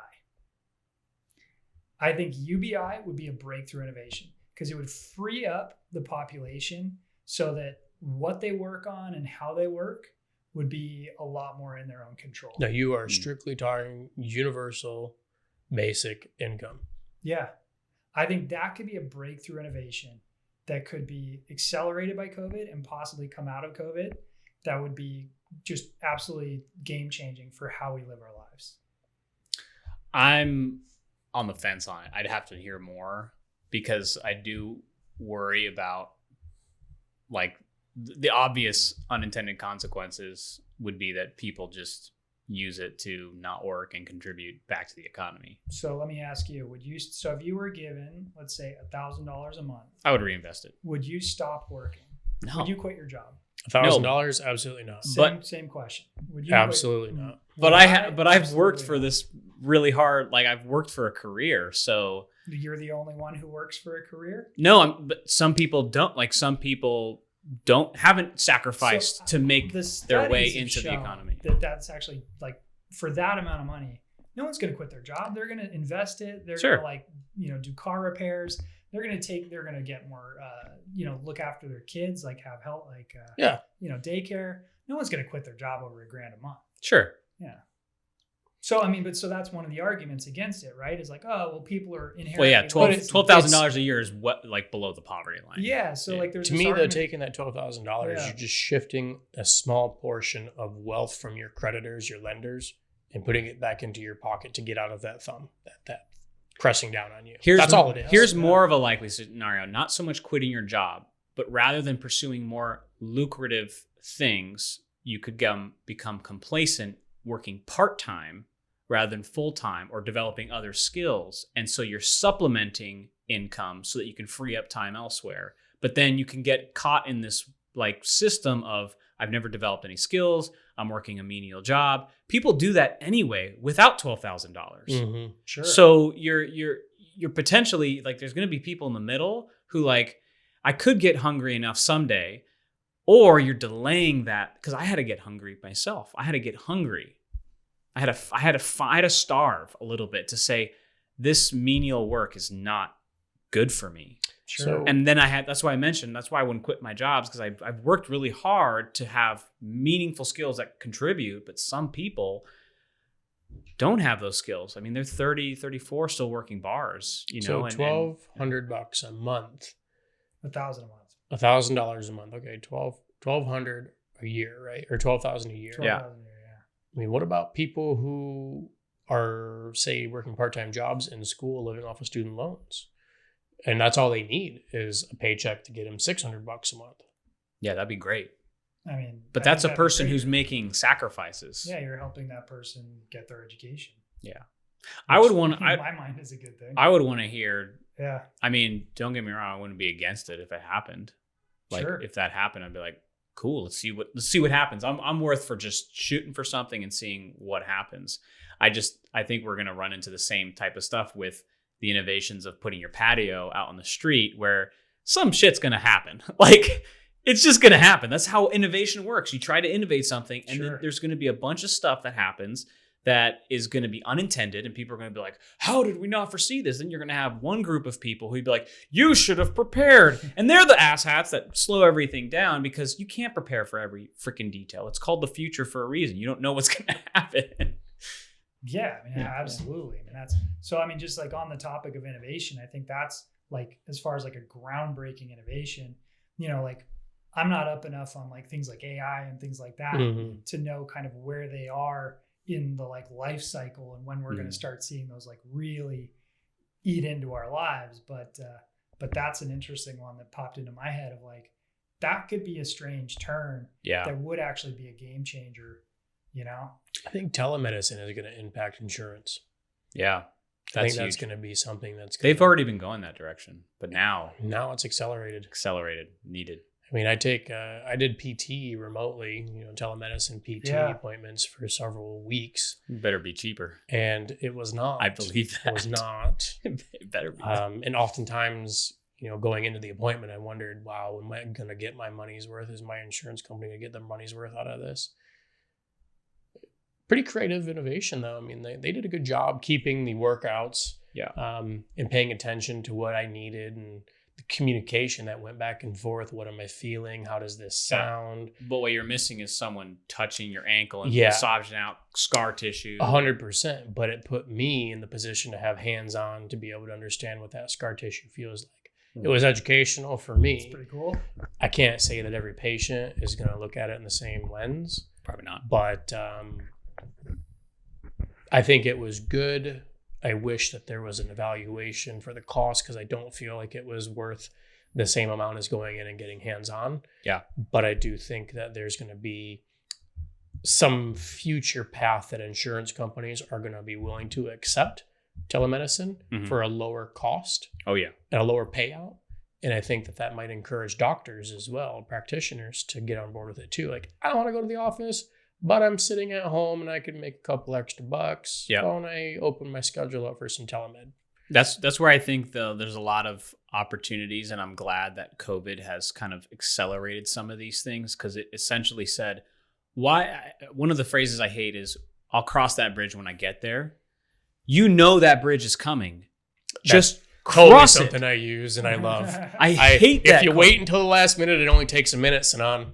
I think UBI would be a breakthrough innovation because it would free up the population so that what they work on and how they work would be a lot more in their own control. Now, you are strictly talking universal basic income. Yeah. I think that could be a breakthrough innovation that could be accelerated by COVID and possibly come out of COVID. That would be just absolutely game changing for how we live our lives. I'm on the fence on it. I'd have to hear more because I do worry about like the obvious unintended consequences would be that people just use it to not work and contribute back to the economy. So let me ask you, if you were given, let's say $1,000 a month, I would reinvest it. Would you stop working? No. Would you quit your job? $1,000? Absolutely not. Same question. Would you absolutely not. But I've worked for this really hard. Like I've worked for a career. So you're the only one who works for a career? No, but some people don't. Like some people haven't sacrificed to make their way into the economy. That's actually like for that amount of money, no one's going to quit their job. They're going to invest it. They're going to do car repairs. They're going to get more, look after their kids, like have help, daycare. No one's going to quit their job over $1,000 a month. Sure. Yeah. So, I mean, so that's one of the arguments against it, right? Is like, oh, well, people are inherently... Well, yeah, $12,000 a year is like below the poverty line. Yeah, so like there's to me, though, taking that $12,000, you're just shifting a small portion of wealth from your creditors, your lenders, and putting it back into your pocket to get out of that thumb, that pressing down on you. That's all it is. Here's more of a likely scenario, not so much quitting your job, but rather than pursuing more lucrative things, you could become complacent working part-time rather than full-time or developing other skills. And so you're supplementing income so that you can free up time elsewhere. But then you can get caught in this like system of I've never developed any skills. I'm working a menial job. People do that anyway without $12,000. Mm-hmm. Sure. So you're potentially like there's going to be people in the middle who like I could get hungry enough someday, or you're delaying that because I had to get hungry myself. I had to get hungry. I had to starve a little bit to say this menial work is not good for me. Sure. And then that's why I wouldn't quit my jobs because I've worked really hard to have meaningful skills that contribute, but some people don't have those skills. I mean, they're 30, 34 still working bars, So $1,200 a month. $1,000 a month. $1,000 a month. Okay. $1,200 a year, right? Or $12,000 a year. Yeah. I mean, what about people who are, say, working part-time jobs in school, living off of student loans? And that's all they need is a paycheck to get them $600 a month. Yeah, that'd be great. I mean, but that's a person who's making sacrifices. Yeah, you're helping that person get their education. Yeah. Which in my mind is a good thing. I would want to hear. Yeah. I mean, don't get me wrong, I wouldn't be against it if it happened. Like sure. If that happened, I'd be like, cool, let's see what happens. I'm worth for just shooting for something and seeing what happens. I think we're going to run into the same type of stuff with the innovations of putting your patio out on the street where some shit's going to happen. Like it's just going to happen. That's how innovation works. You try to innovate something and then there's going to be a bunch of stuff that happens that is going to be unintended and people are going to be like, how did we not foresee this? Then you're going to have one group of people who'd be like, you should have prepared. And they're the asshats that slow everything down because you can't prepare for every freaking detail. It's called the future for a reason. You don't know what's going to happen. Yeah, I mean, absolutely. I mean, just like on the topic of innovation, I think that's like, as far as like a groundbreaking innovation, like I'm not up enough on like things like AI and things like that to know kind of where they are in the like life cycle and when we're going to start seeing those like really eat into our lives. But that's an interesting one that popped into my head of like, that could be a strange turn that would actually be a game changer, I think telemedicine is going to impact insurance. Yeah. I think that's going to be something they've already been going that direction, but now it's accelerated, needed. I mean, I did PT remotely, telemedicine PT appointments for several weeks. It better be cheaper. And it was not. I believe that. It was not. It better be. And oftentimes, going into the appointment, I wondered, wow, am I going to get my money's worth? Is my insurance company going to get their money's worth out of this? Pretty creative innovation, though. I mean, they did a good job keeping the workouts and paying attention to what I needed and the communication that went back and forth. What am I feeling? How does this sound? But what you're missing is someone touching your ankle and massaging out scar tissue. 100%. But it put me in the position to have hands-on to be able to understand what that scar tissue feels like. It was educational for me. That's pretty cool. I can't say that every patient is going to look at it in the same lens. Probably not. But I think it was good. I wish that there was an evaluation for the cost because I don't feel like it was worth the same amount as going in and getting hands-on. Yeah. But I do think that there's going to be some future path that insurance companies are going to be willing to accept telemedicine for a lower cost. Oh, yeah. And a lower payout. And I think that might encourage doctors as well, practitioners, to get on board with it too. Like, I don't want to go to the office, but I'm sitting at home and I can make a couple extra bucks. Yeah. Why don't I open my schedule up for some telemed? That's where I think there's a lot of opportunities, and I'm glad that COVID has kind of accelerated some of these things because it essentially said, one of the phrases I hate is, I'll cross that bridge when I get there. That bridge is coming. Just cross it. Something I use and I love. I hate that. If you wait until the last minute, it only takes a minute, Sanan.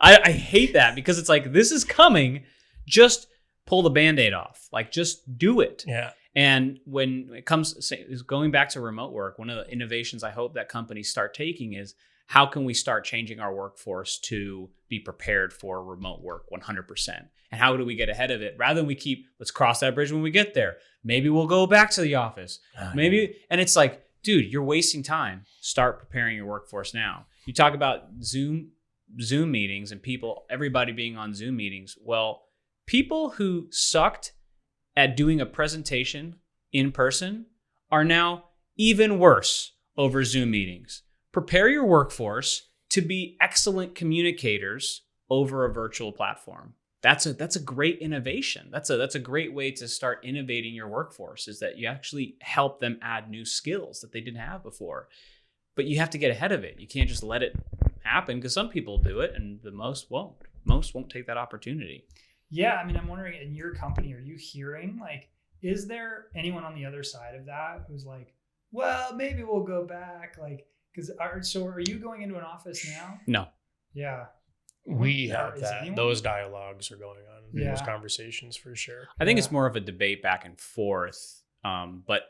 I hate that because it's like, this is coming. Just pull the Band-Aid off. Like, just do it. Yeah. And when it comes going back to remote work, one of the innovations I hope that companies start taking is, how can we start changing our workforce to be prepared for remote work 100%? And how do we get ahead of it? Rather than let's cross that bridge when we get there. Maybe we'll go back to the office. And it's like, dude, you're wasting time. Start preparing your workforce now. You talk about Zoom meetings and everybody being on Zoom meetings. Well, people who sucked at doing a presentation in person are now even worse over Zoom meetings. Prepare your workforce to be excellent communicators over a virtual platform. That's a great innovation. That's a great way to start innovating your workforce, is that you actually help them add new skills that they didn't have before. But you have to get ahead of it. You can't just let it happen, because some people do it and most won't. Most won't take that opportunity. Yeah, I mean, I'm wondering, in your company, are you hearing, like, is there anyone on the other side of that who's like, well, maybe we'll go back, like, are you going into an office now? No. Yeah. We have that. Those dialogues are going on. Yeah. Those conversations for sure. I think it's more of a debate back and forth. But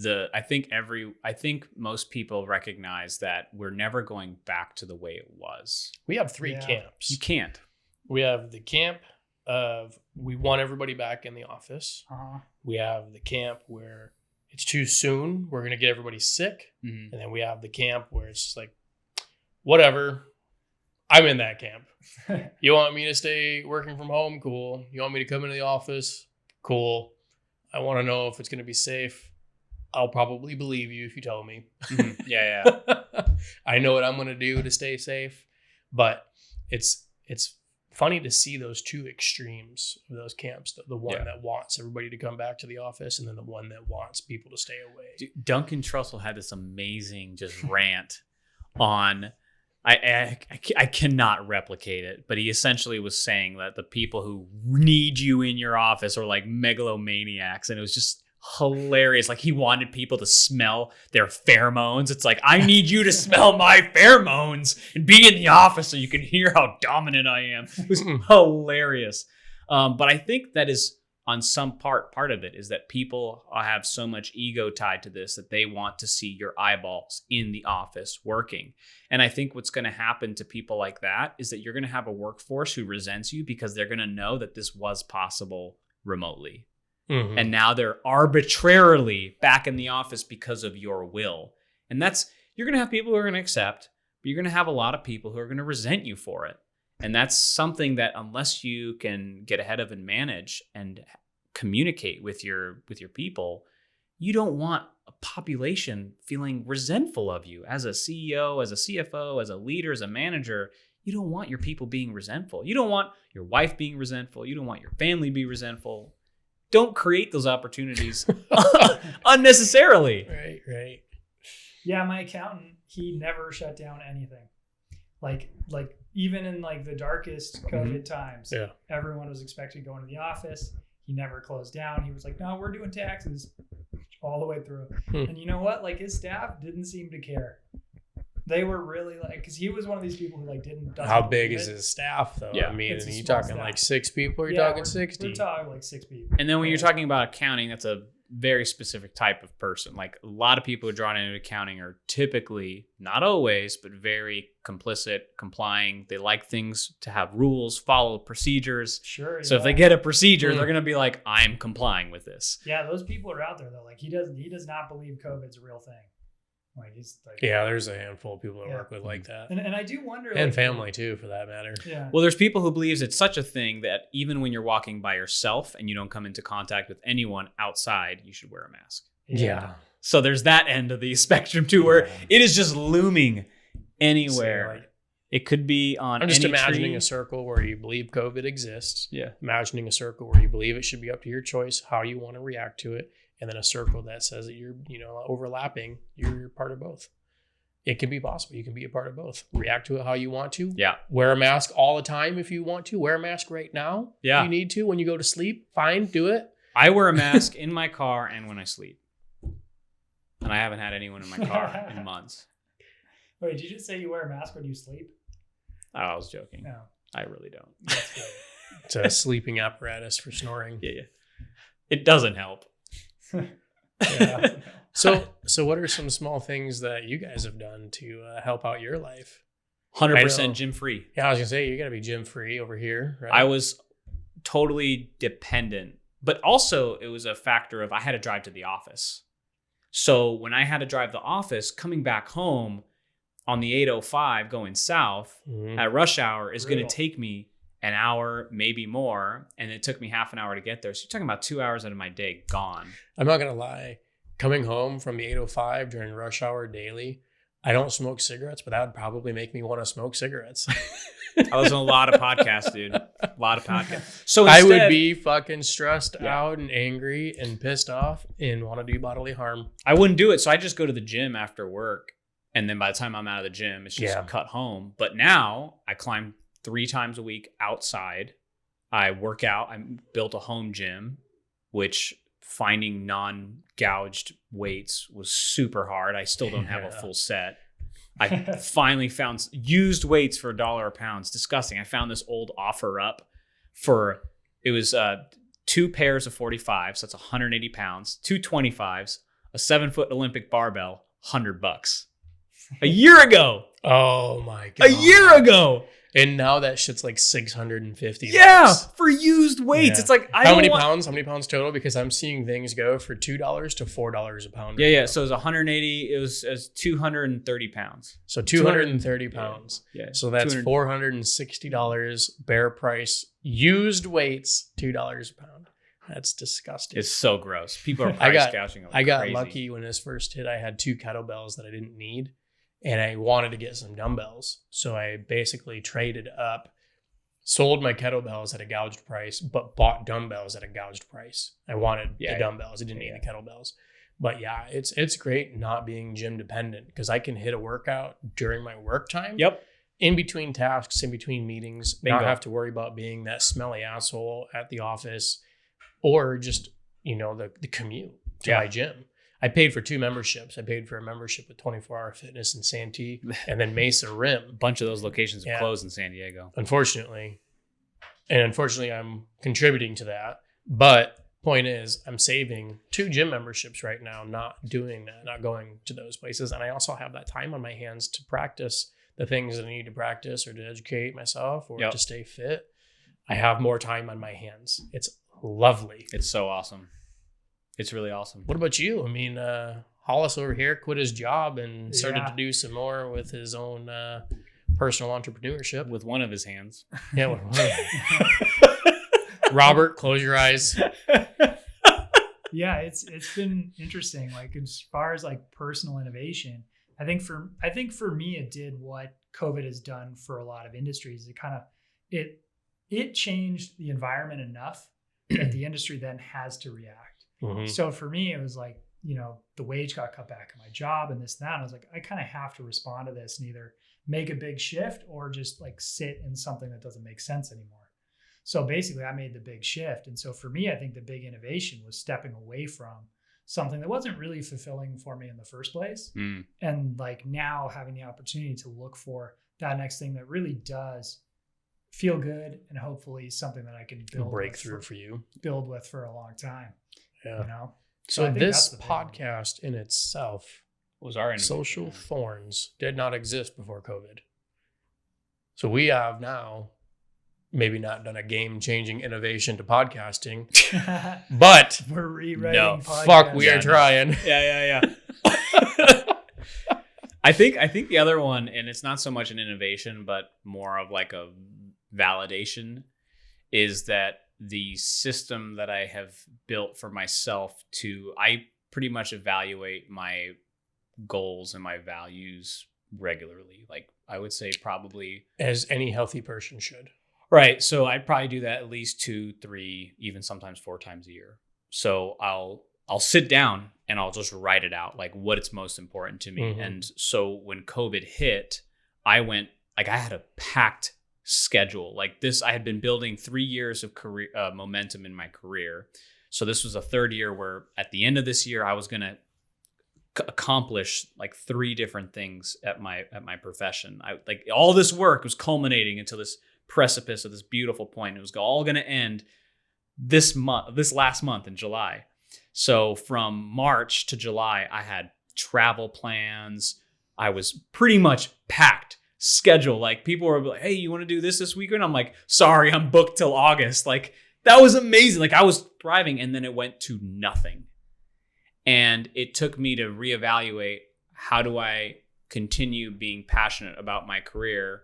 I think most people recognize that we're never going back to the way it was. We have three camps. You can't. We have the camp of, we want everybody back in the office. We have the camp where it's too soon, we're going to get everybody sick. And then we have the camp where it's just like, whatever, I'm in that camp. You want me to stay working from home? Cool. You want me to come into the office? Cool. I want to know if it's going to be safe. I'll probably believe you if you tell me. Yeah. I know what I'm going to do to stay safe. But it's funny to see those two extremes of those camps. The one that wants everybody to come back to the office, and then the one that wants people to stay away. Dude, Duncan Trussell had this amazing just rant on, I cannot replicate it, but he essentially was saying that the people who need you in your office are like megalomaniacs, and it was just hilarious. Like, he wanted people to smell their pheromones. It's like, I need you to smell my pheromones and be in the office so you can hear how dominant I am. It was hilarious. But I think that is on some part of it is that people have so much ego tied to this that they want to see your eyeballs in the office working. And I think what's going to happen to people like that is that you're going to have a workforce who resents you because they're going to know that this was possible remotely. Mm-hmm. And now they're arbitrarily back in the office because of your will. And you're going to have people who are going to accept, but you're going to have a lot of people who are going to resent you for it. And that's something that unless you can get ahead of and manage and communicate with your people, you don't want a population feeling resentful of you as a CEO, as a CFO, as a leader, as a manager. You don't want your people being resentful. You don't want your wife being resentful. You don't want your family to be resentful. Don't create those opportunities unnecessarily. Right. Yeah, my accountant, he never shut down anything. Like even in like the darkest COVID times, everyone was expected to go into the office. He never closed down. He was like, no, we're doing taxes all the way through. And you know what? Like his staff didn't seem to care. They were really like, because he was one of these people who like didn't. How big is his staff though? Yeah. I mean, are you talking staff. Like 6 people? Or are you talking 60? We're talking like 6 people. And then when you're talking about accounting, that's a very specific type of person. Like a lot of people who are drawn into accounting are typically, not always, but very complicit, complying. They like things to have rules, follow procedures. Sure. So if they get a procedure, they're going to be like, I'm complying with this. Yeah, those people are out there though. Like he does not believe COVID's a real thing. Like he's like, there's a handful of people I work with like that. And I do wonder, and family too, for that matter. Yeah. Well, there's people who believes it's such a thing that even when you're walking by yourself and you don't come into contact with anyone outside, you should wear a mask. Yeah. So there's that end of the spectrum too, where it is just looming anywhere. So, it could be on. I'm just any imagining tree. a circle where you believe COVID exists. Yeah. Imagining a circle where you believe it should be up to your choice how you want to react to it, and then a circle that says that you're, overlapping. You're part of both. It can be possible. You can be a part of both. React to it how you want to. Yeah. Wear a mask all the time if you want to. Wear a mask right now. Yeah. If you need to when you go to sleep. Fine, do it. I wear a mask in my car and when I sleep. And I haven't had anyone in my car in months. Wait, did you just say you wear a mask when you sleep? Oh, I was joking. No. I really don't. That's good. It's a sleeping apparatus for snoring. Yeah. It doesn't help. Yeah. So what are some small things that you guys have done to help out your life? 100% gym free. Yeah, I was gonna say you gotta be gym free over here. Right? I was totally dependent, but also it was a factor of I had to drive to the office. So when I had to drive the office, coming back home on the 805 going south at rush hour is going to take me an hour, maybe more, and it took me half an hour to get there. So you're talking about 2 hours out of my day gone. I'm not gonna lie. Coming home from the 805 during rush hour daily, I don't smoke cigarettes, but that would probably make me want to smoke cigarettes. I listen to a lot of podcasts, dude. A lot of podcasts. So I would be fucking stressed out and angry and pissed off and want to do bodily harm. I wouldn't do it. So I just go to the gym after work. And then by the time I'm out of the gym, it's just cut home. But now I climb 3 times a week outside. I work out. I built a home gym, which finding non-gouged weights was super hard. I still don't have a full set. I finally found used weights for $1 a pound. It's disgusting. I found this old offer up for, it was 2 pairs of 45s. So that's 180 pounds, 2 25s, a 7-foot Olympic barbell, $100. A year ago. Oh my God. A year ago. And now that shit's like $650. Yeah, for used weights. Yeah. It's like, How many pounds total? Because I'm seeing things go for $2 to $4 a pound. Yeah. So it was 180. It was 230 pounds. So 230 pounds. Yeah. So that's $460 bare price. Used weights, $2 a pound. That's disgusting. It's so gross. People are price gouging. I got lucky when this first hit. I had 2 kettlebells that I didn't need. And I wanted to get some dumbbells. So I basically traded up, sold my kettlebells at a gouged price, but bought dumbbells at a gouged price. I wanted the dumbbells. I didn't need the kettlebells. But yeah, it's great not being gym dependent because I can hit a workout during my work time. Yep. In between tasks, in between meetings, Bingo. not have to worry about being that smelly asshole at the office or just, the commute to my gym. I paid for 2 memberships. I paid for a membership with 24-Hour Fitness in Santee and then Mesa Rim. A bunch of those locations have closed in San Diego. Unfortunately, And unfortunately, I'm contributing to that. But point is, I'm saving 2 gym memberships right now, not doing that, not going to those places. And I also have that time on my hands to practice the things that I need to practice or to educate myself or to stay fit. I have more time on my hands. It's lovely. It's so awesome. It's really awesome. What about you? I mean, Hollis over here quit his job and started to do some more with his own personal entrepreneurship. With one of his hands. Yeah. With one. Robert, close your eyes. Yeah, it's been interesting. Like as far as like personal innovation, I think for me it did what COVID has done for a lot of industries. It changed the environment enough that the industry then has to react. Mm-hmm. So for me, it was like, the wage got cut back at my job and this and that. And I was like, I kind of have to respond to this and either make a big shift or just like sit in something that doesn't make sense anymore. So basically I made the big shift. And so for me, I think the big innovation was stepping away from something that wasn't really fulfilling for me in the first place. Mm. And like now having the opportunity to look for that next thing that really does feel good and hopefully something that I can build breakthrough for you, build with for a long time. Yeah. So this podcast in itself was our social Thorns did not exist before COVID. So we have now maybe not done a game-changing innovation to podcasting, but we're rewriting podcasts. Fuck, we are trying. Yeah. I think the other one, and it's not so much an innovation, but more of like a validation, is that the system that I have built for myself I pretty much evaluate my goals and my values regularly. Like I would say probably as any healthy person should. Right. So I'd probably do that at least 2, 3, even sometimes 4 times a year. So I'll sit down and I'll just write it out, like what's most important to me. Mm-hmm. And so when COVID hit, I had a packed schedule like this. I had been building 3 years of career momentum in my career. So this was a 3rd year where at the end of this year, I was going to accomplish like 3 different things at my profession. Like all this work was culminating into this precipice of this beautiful point. It was all going to end this last month in July. So from March to July, I had travel plans. I was pretty much packed schedule. Like people were like, hey, you want to do this weekend? I'm like, sorry, I'm booked till August. Like that was amazing. Like I was thriving, and then it went to nothing. And it took me to reevaluate, how do I continue being passionate about my career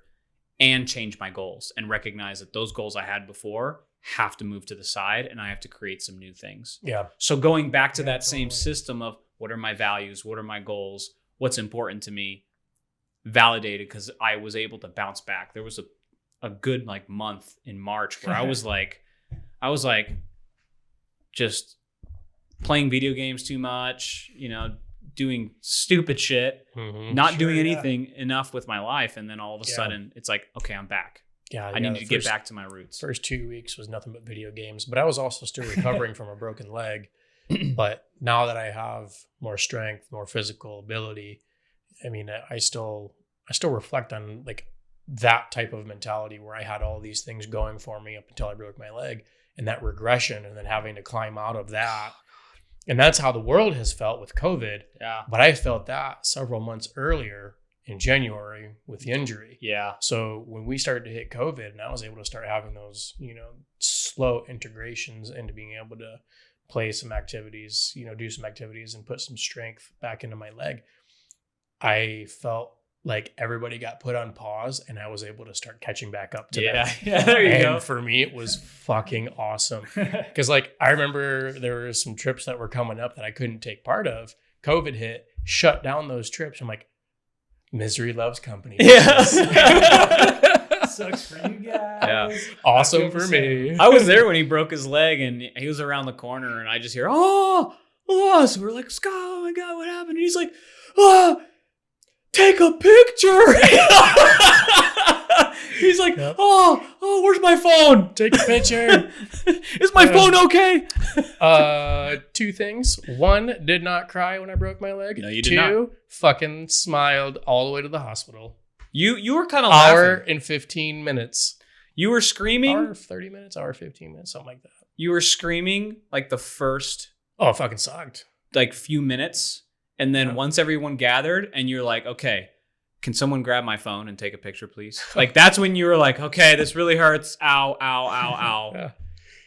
and change my goals and recognize that those goals I had before have to move to the side and I have to create some new things. Yeah. So going back to that same system of what are my values? What are my goals? What's important to me? Validated, because I was able to bounce back. There was a good like month in March where I was like just playing video games too much, doing stupid shit, not doing anything enough with my life. And then all of a sudden it's like, okay, I'm back. Yeah, I need to get back to my roots. First 2 weeks was nothing but video games, but I was also still recovering from a broken leg. But now that I have more strength, more physical ability, I mean, I still reflect on like that type of mentality where I had all these things going for me up until I broke my leg, and that regression, and then having to climb out of that. And that's how the world has felt with COVID. Yeah. But I felt that several months earlier in January with the injury. Yeah. So when we started to hit COVID, and I was able to start having those, slow integrations into being able to play some activities, do some activities and put some strength back into my leg, I felt like everybody got put on pause and I was able to start catching back up to that. Yeah, there you go. And for me, it was fucking awesome. Because like, I remember there were some trips that were coming up that I couldn't take part of. COVID hit, shut down those trips. I'm like, misery loves company. Yeah. Sucks for you guys. Yeah. Awesome for me. I was there when he broke his leg and he was around the corner and I just hear, oh. So we're like, Scott, oh my God, what happened? And he's like, take a picture. He's like, yep. oh, where's my phone? Take a picture. Is my phone okay? 2 things. 1, did not cry when I broke my leg. No, you did not. 2, fucking smiled all the way to the hospital. You were kind of hour laughing. and 15 minutes. You were screaming. Hour 30 minutes, hour 15 minutes, something like that. You were screaming like the first Oh, it fucking sucked. like few minutes. And then once everyone gathered and you're like, okay, can someone grab my phone and take a picture, please? Like that's when you were like, okay, this really hurts. Ow, ow, ow, ow. Yeah.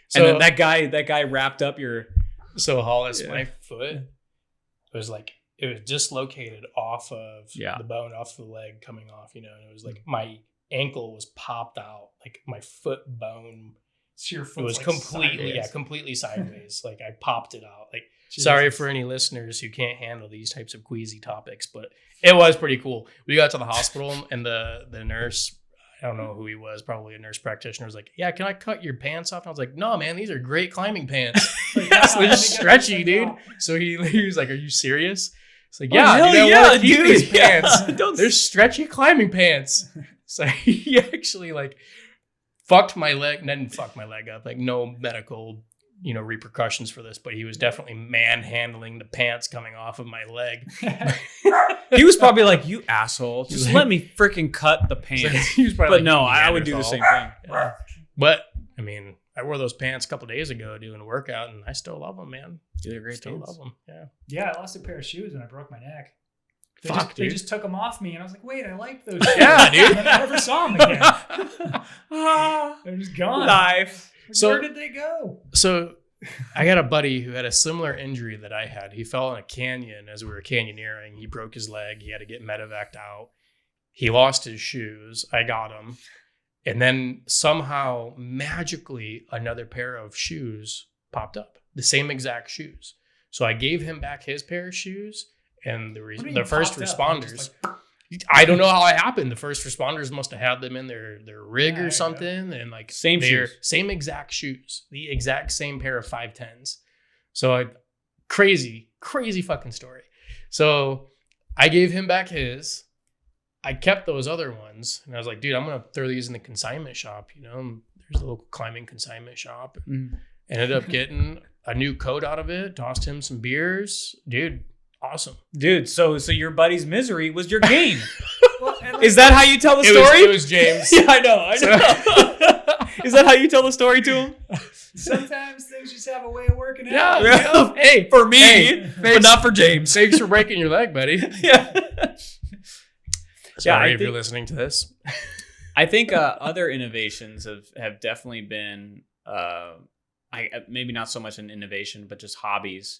So, and then that guy wrapped up your. So Hollis, my foot was like, it was dislocated off of the bone, off the leg coming off, and it was like my ankle was popped out, like my foot bone. So your foot was like completely sideways. Like I popped it out. Like, Jesus. Sorry for any listeners who can't handle these types of queasy topics, but it was pretty cool. We got to the hospital and the nurse, I don't know who he was, probably a nurse practitioner, was like, yeah, can I cut your pants off? And I was like, no, man, these are great climbing pants. They're stretchy, dude. So he was like, are you serious? It's like, yeah, dude, these pants. They're stretchy climbing pants. So he actually like fucked my leg, didn't fuck my leg up, like no medical, repercussions for this, but he was definitely manhandling the pants coming off of my leg. He was probably like, you asshole, just let me freaking cut the pants. But like, no, I would do the same thing. Yeah. But I mean, I wore those pants a couple of days ago doing a workout, and I still love them, man. They're great. Still love them. Yeah. Yeah, I lost a pair of shoes when I broke my neck. They just took them off me, and I was like, wait, I like those shoes. Yeah, dude. And I never saw them again. They're just gone. Life. Where did they go? So I got a buddy who had a similar injury that I had. He fell in a canyon as we were canyoneering. He broke his leg. He had to get medevaced out. He lost his shoes. I got him. And then somehow, magically, another pair of shoes popped up. The same exact shoes. So I gave him back his pair of shoes. And the first responders, I don't know how it happened. The first responders must have had them in their rig or something. And like same exact shoes, the exact same pair of 510s. So crazy fucking story. So I gave him back his. I kept those other ones. And I was like, dude, I'm going to throw these in the consignment shop. There's a local climbing consignment shop. Ended up getting a new coat out of it. Tossed him some beers. Dude. Awesome, dude. So your buddy's misery was your gain. Is that how you tell the story? It was James. Yeah, I know. Is that how you tell the story to him? Sometimes things just have a way of working out. Yeah. Hey, for me, but not for James. Thanks for breaking your leg, buddy. Yeah. Sorry if you're listening to this. I think other innovations have definitely been, maybe not so much an innovation, but just hobbies,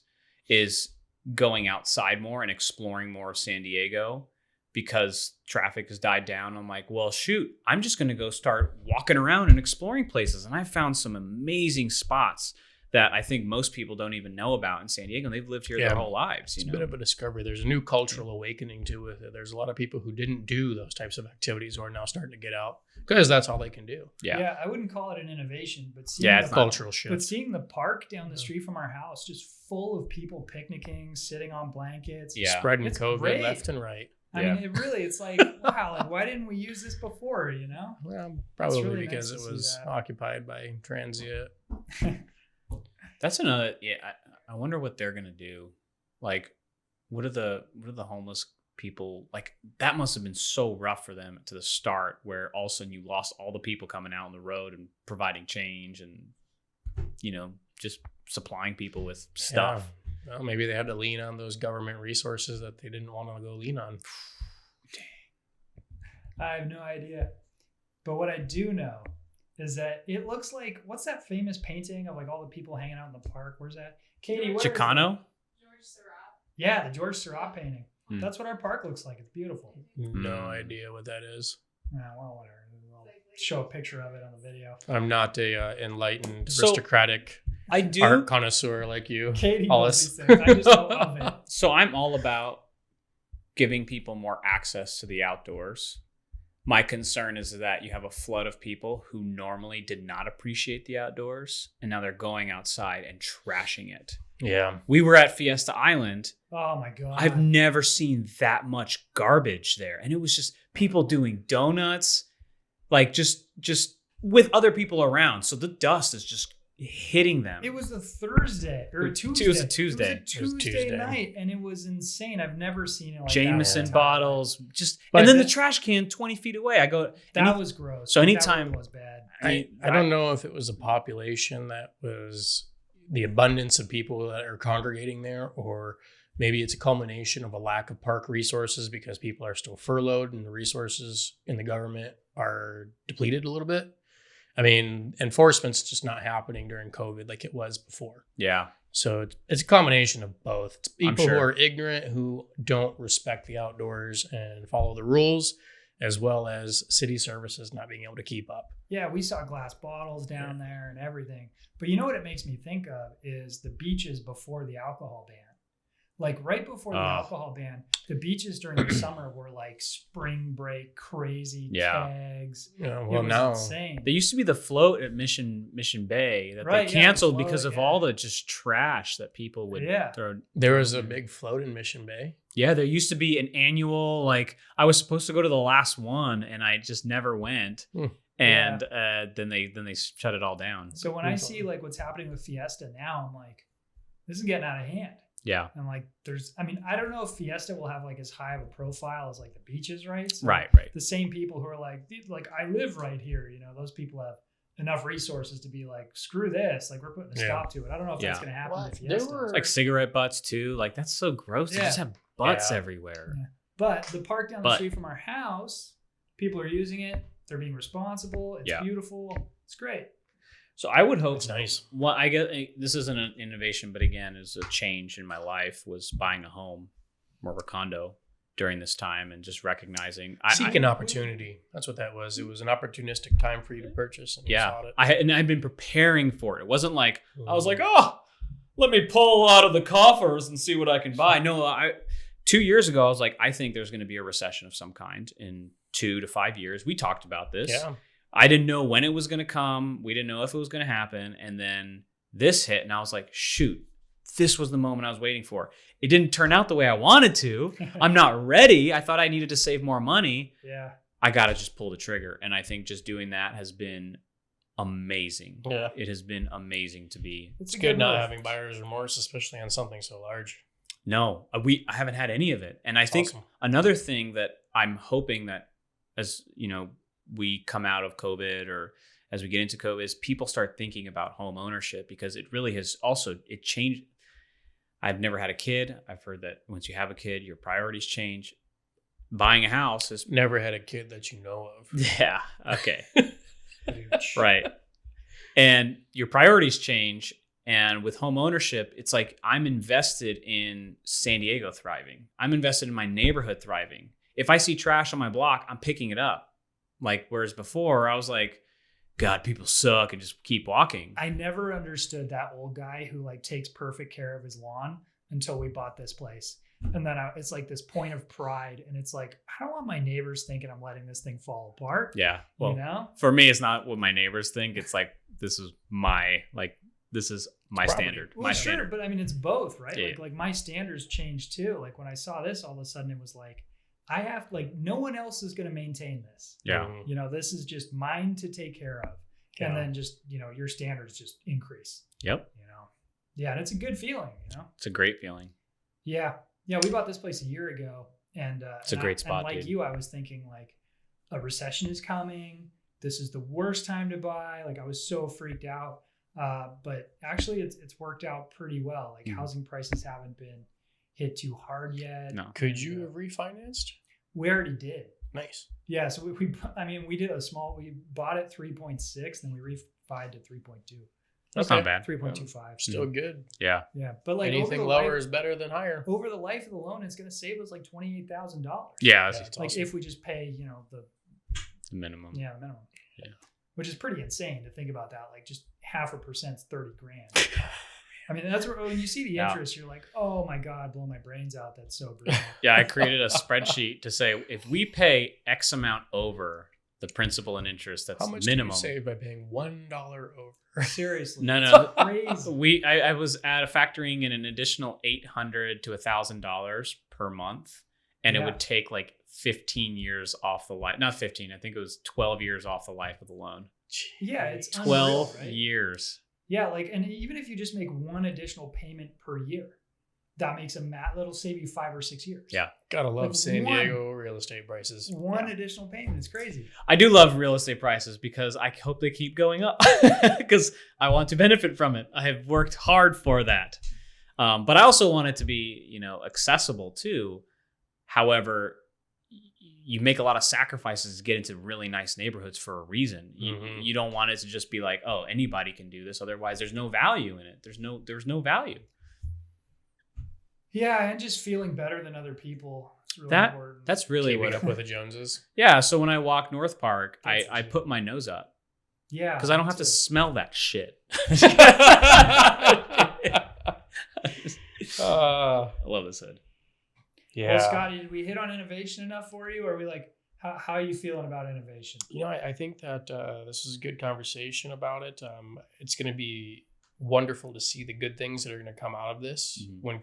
is going outside more and exploring more of San Diego, because traffic has died down. I'm like, well, shoot, I'm just going to go start walking around and exploring places. And I found some amazing spots that I think most people don't even know about in San Diego. And they've lived here their whole lives. It's a bit of a discovery. There's a new cultural awakening to it. There's a lot of people who didn't do those types of activities who are now starting to get out because that's all they can do. Yeah, I wouldn't call it an innovation, but it's cultural shift. But seeing the park down the street from our house just full of people picnicking, sitting on blankets, spreading COVID great. Left and right. I mean, it's like, wow, like why didn't we use this before? Well, probably really because it was occupied by transient. That's another. Yeah, I wonder what they're gonna do. Like, what are the homeless people like? That must have been so rough for them to the start, where all of a sudden you lost all the people coming out on the road and providing change and just supplying people with stuff. Yeah. Well, maybe they had to lean on those government resources that they didn't want to go lean on. Dang. I have no idea, but what I do know is that it looks like, what's that famous painting of like all the people hanging out in the park? Where's that? Katie, Chicano? George Seurat. Yeah, the George Seurat painting. That's what our park looks like. It's beautiful. No idea what that is. Well, whatever. I'll show a picture of it on the video. I'm not a enlightened, aristocratic art connoisseur like you. Katie knows these things. I just know of it. So I'm all about giving people more access to the outdoors. My concern is that you have a flood of people who normally did not appreciate the outdoors, and now they're going outside and trashing it. Yeah. We were at Fiesta Island. Oh my God. I've never seen that much garbage there. And it was just people doing donuts, like just with other people around. So the dust is just hitting them. It was a Thursday or a Tuesday. It was a Tuesday. It was a Tuesday night, and it was insane. I've never seen it like Jameson that. bottles, and then the trash can 20 feet away. I go, that was gross. So anytime that was bad. I don't know if it was a population that was the abundance of people that are congregating there, or maybe it's a culmination of a lack of park resources because people are still furloughed and the resources in the government are depleted a little bit. I mean, enforcement's just not happening during COVID like it was before. Yeah. So it's a combination of both. It's people sure. who are ignorant, who don't respect the outdoors and follow the rules, as well as city services not being able to keep up. Yeah, we saw glass bottles down there and everything. But you know what it makes me think of is the beaches before the alcohol ban. Like right before the alcohol ban, the beaches during the summer were like spring break, crazy kegs. Yeah, well, now insane. There used to be the float at Mission Bay that they canceled because of all the just trash that people would throw. There was a big float in Mission Bay. Yeah, there used to be an annual, like I was supposed to go to the last one and I just never went. And then they shut it all down. So when I see like what's happening with Fiesta now, I'm like, this is getting out of hand. Yeah. And like I don't know if Fiesta will have like as high of a profile as like the beaches, right? So right. The same people who are like I live right here, those people have enough resources to be like, screw this, like we're putting a stop to it. I don't know if that's going to happen with Fiesta. It's like cigarette butts too. Like that's so gross. They just have butts everywhere. Yeah. But the park down the street from our house, people are using it. They're being responsible. It's beautiful. It's great. So I would hope. It's nice. Well, I guess this isn't an innovation, but again, is a change in my life. Was buying a home, more of a condo during this time, and just recognizing seeking opportunity. That's what that was. It was an opportunistic time for you to purchase. And you sought it. I've been preparing for it. It wasn't like I was like, let me pull out of the coffers and see what I can buy. No, 2 years ago, I was like, I think there's going to be a recession of some kind in 2 to 5 years. We talked about this. Yeah. I didn't know when it was going to come. We didn't know if it was going to happen. And then this hit and I was like, shoot, this was the moment I was waiting for. It didn't turn out the way I wanted to. I'm not ready. I thought I needed to save more money. Yeah. I got to just pull the trigger. And I think just doing that has been amazing. Yeah. It has been amazing to be. It's good not having buyer's remorse, especially on something so large. No, I haven't had any of it. And I think another thing that I'm hoping that as, we come out of COVID or as we get into COVID is people start thinking about home ownership, because it really has it changed. I've never had a kid. I've heard that once you have a kid, your priorities change. Buying a house is never had a kid that you know of. Yeah. Okay. Right. And your priorities change. And with home ownership, it's like I'm invested in San Diego thriving. I'm invested in my neighborhood thriving. If I see trash on my block, I'm picking it up. Like, whereas before I was like, God, people suck, and just keep walking. I never understood that old guy who like takes perfect care of his lawn until we bought this place. And then it's like this point of pride. And it's like, I don't want my neighbors thinking I'm letting this thing fall apart. Yeah. Well, for me, it's not what my neighbors think. It's like, this is my standard. Well, standard. But I mean, it's both, right? Yeah. Like my standards changed too. Like when I saw this, all of a sudden it was like, I have no one else is going to maintain this. Yeah. This is just mine to take care of. And then just, your standards just increase. Yep. Yeah. And it's a good feeling, It's a great feeling. Yeah. Yeah. We bought this place a year ago and it's a great spot. And like you, I was thinking like a recession is coming. This is the worst time to buy. Like I was so freaked out. But actually it's worked out pretty well. Like housing prices haven't been hit too hard yet. No. Could you have refinanced? We already did. Nice. Yeah. So we did we bought it 3.6, then we refied to 3.2. That's not bad. 3.25. Still good. Yeah. Yeah. But like anything lower is better than higher. Over the life of the loan, it's going to save us like $28,000. Yeah. That's like awesome. if we just pay, the minimum. Yeah, the minimum. Yeah. Which is pretty insane to think about that. Like just 0.5%'s $30,000. I mean, that's where when you see the interest, you're like, oh my God, blow my brains out. That's so brutal. Yeah, I created a spreadsheet to say if we pay X amount over the principal and interest, that's how much minimum. Do you save by paying $1 over? Seriously. No. Crazy. I was factoring in an additional $800 to $1,000 per month, and it would take like 15 years off the life. Not 15. I think it was 12 years off the life of the loan. Yeah, it's 12 unreal, right? years. Yeah, like, and even if you just make one additional payment per year, that makes that'll save you 5 or 6 years. Yeah. Gotta love Like San Diego real estate prices. One additional payment is crazy. I do love real estate prices because I hope they keep going up because I want to benefit from it. I have worked hard for that. But I also want it to be, accessible too. However, you make a lot of sacrifices to get into really nice neighborhoods for a reason. You don't want it to just be like, oh, anybody can do this. Otherwise, there's no value in it. There's no value. Yeah, and just feeling better than other people. It's really important. That's really Keeping up with the Joneses. Yeah, so when I walk North Park, I put my nose up. Yeah. Because I don't have to smell that shit. I love this hood. Yeah. Well, Scotty, did we hit on innovation enough for you? Or are we like, how are you feeling about innovation? I think that this was a good conversation about it. It's going to be wonderful to see the good things that are going to come out of this when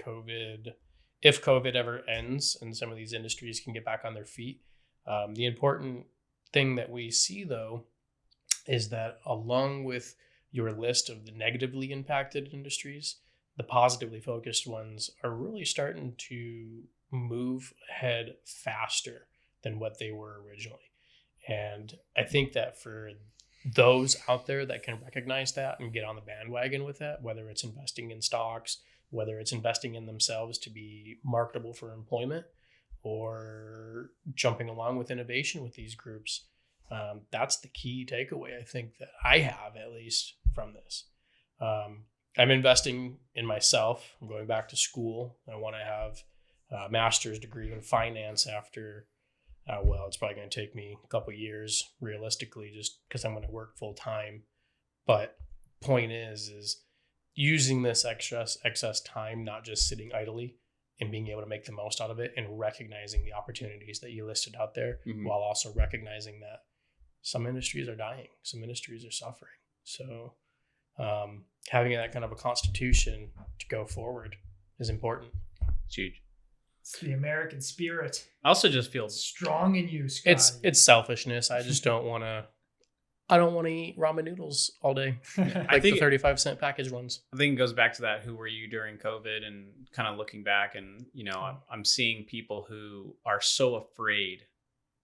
if COVID ever ends and some of these industries can get back on their feet. The important thing that we see, though, is that along with your list of the negatively impacted industries, the positively focused ones are really starting to move ahead faster than what they were originally. And I think that for those out there that can recognize that and get on the bandwagon with that, whether it's investing in stocks, whether it's investing in themselves to be marketable for employment, or jumping along with innovation with these groups, that's the key takeaway I think that I have, at least from this. I'm investing in myself. I'm going back to school. I want to have a master's degree in finance after it's probably going to take me a couple of years realistically, just because I'm going to work full time. But point is using this excess time, not just sitting idly, and being able to make the most out of it and recognizing the opportunities that you listed out there, while also recognizing that some industries are dying, some industries are suffering. So having that kind of a constitution to go forward is important. It's huge. It's the American spirit. I also just feel strong in you, Scotty. It's selfishness. I just don't want to. I don't want to eat ramen noodles all day, like the 35-cent package ones. I think it goes back to that. Who were you during COVID? And kind of looking back, and I'm seeing people who are so afraid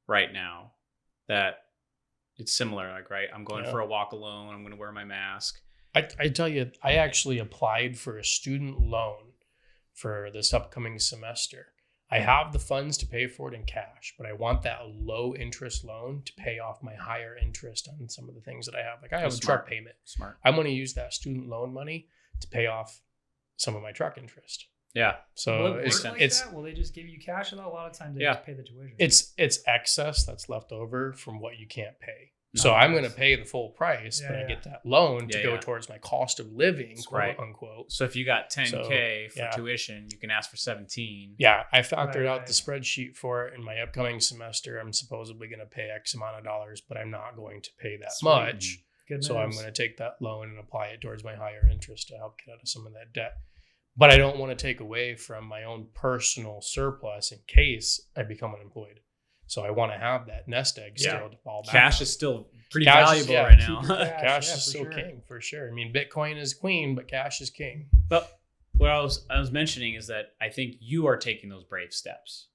right now that it's similar. Like, right, I'm going for a walk alone. I'm going to wear my mask. I tell you, I actually applied for a student loan for this upcoming semester. I have the funds to pay for it in cash, but I want that low interest loan to pay off my higher interest on some of the things that I have. Like I have a truck payment. Smart. I'm going to use that student loan money to pay off some of my truck interest. Yeah. So it's that? Will they just give you cash? A lot of times they just pay the tuition. It's excess that's left over from what you can't pay. So I'm going to pay the full price, but I get that loan to go towards my cost of living, quote unquote. So if you got $10K for tuition, you can ask for 17. Yeah, I factored out the spreadsheet for it. In my upcoming semester, I'm supposedly going to pay X amount of dollars, but I'm not going to pay that much. So I'm going to take that loan and apply it towards my higher interest to help get out of some of that debt. But I don't want to take away from my own personal surplus in case I become unemployed. So I want to have that nest egg still to fall back. Cash is still pretty valuable right now. Cash is still king, for sure. I mean, Bitcoin is queen, but cash is king. But what I was mentioning is that I think you are taking those brave steps.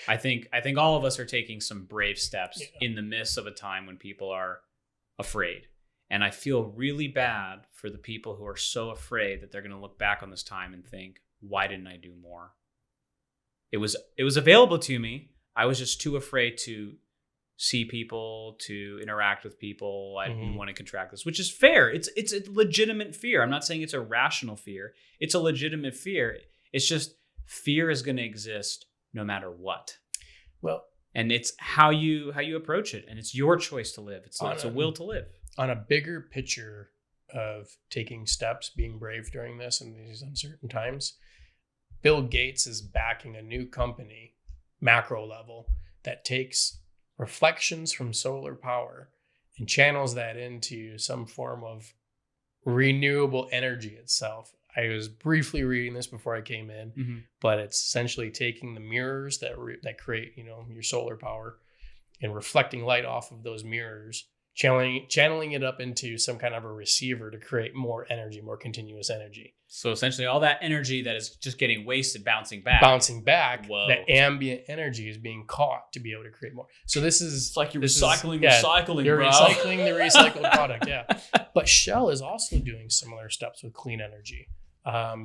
I think all of us are taking some brave steps in the midst of a time when people are afraid. And I feel really bad for the people who are so afraid that they're going to look back on this time and think, why didn't I do more? It was available to me. I was just too afraid to see people, to interact with people. I didn't want to contract this, which is fair. It's a legitimate fear. I'm not saying it's a rational fear. It's a legitimate fear. It's just fear is going to exist no matter what. Well, and it's how you approach it, and it's your choice to live. It's a will to live. On a bigger picture of taking steps, being brave during this and these uncertain times, Bill Gates is backing a new company, macro level, that takes reflections from solar power and channels that into some form of renewable energy itself. I was briefly reading this before I came in, but it's essentially taking the mirrors that create, your solar power and reflecting light off of those mirrors, channeling it up into some kind of a receiver to create more energy, more continuous energy. So essentially all that energy that is just getting wasted bouncing back. Whoa. The ambient energy is being caught to be able to create more. So this is... It's like you're recycling, you're bro. recycling the recycled product, yeah. But Shell is also doing similar steps with clean energy.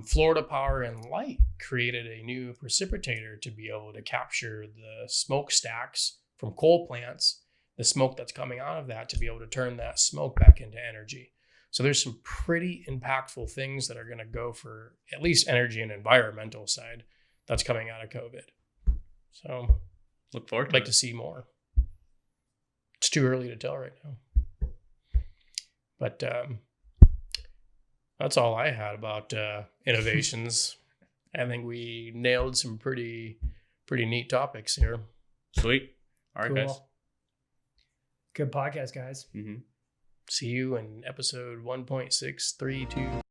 Florida Power and Light created a new precipitator to be able to capture the smokestacks from coal plants, the smoke that's coming out of that, to be able to turn that smoke back into energy. So there's some pretty impactful things that are going to go for at least energy and environmental side that's coming out of COVID. So look forward to I'd like to see more. It's too early to tell right now. But that's all I had about innovations. I think we nailed some pretty neat topics here. Sweet. All right, guys. Good podcast, guys. Mm-hmm. See you in episode 1.632.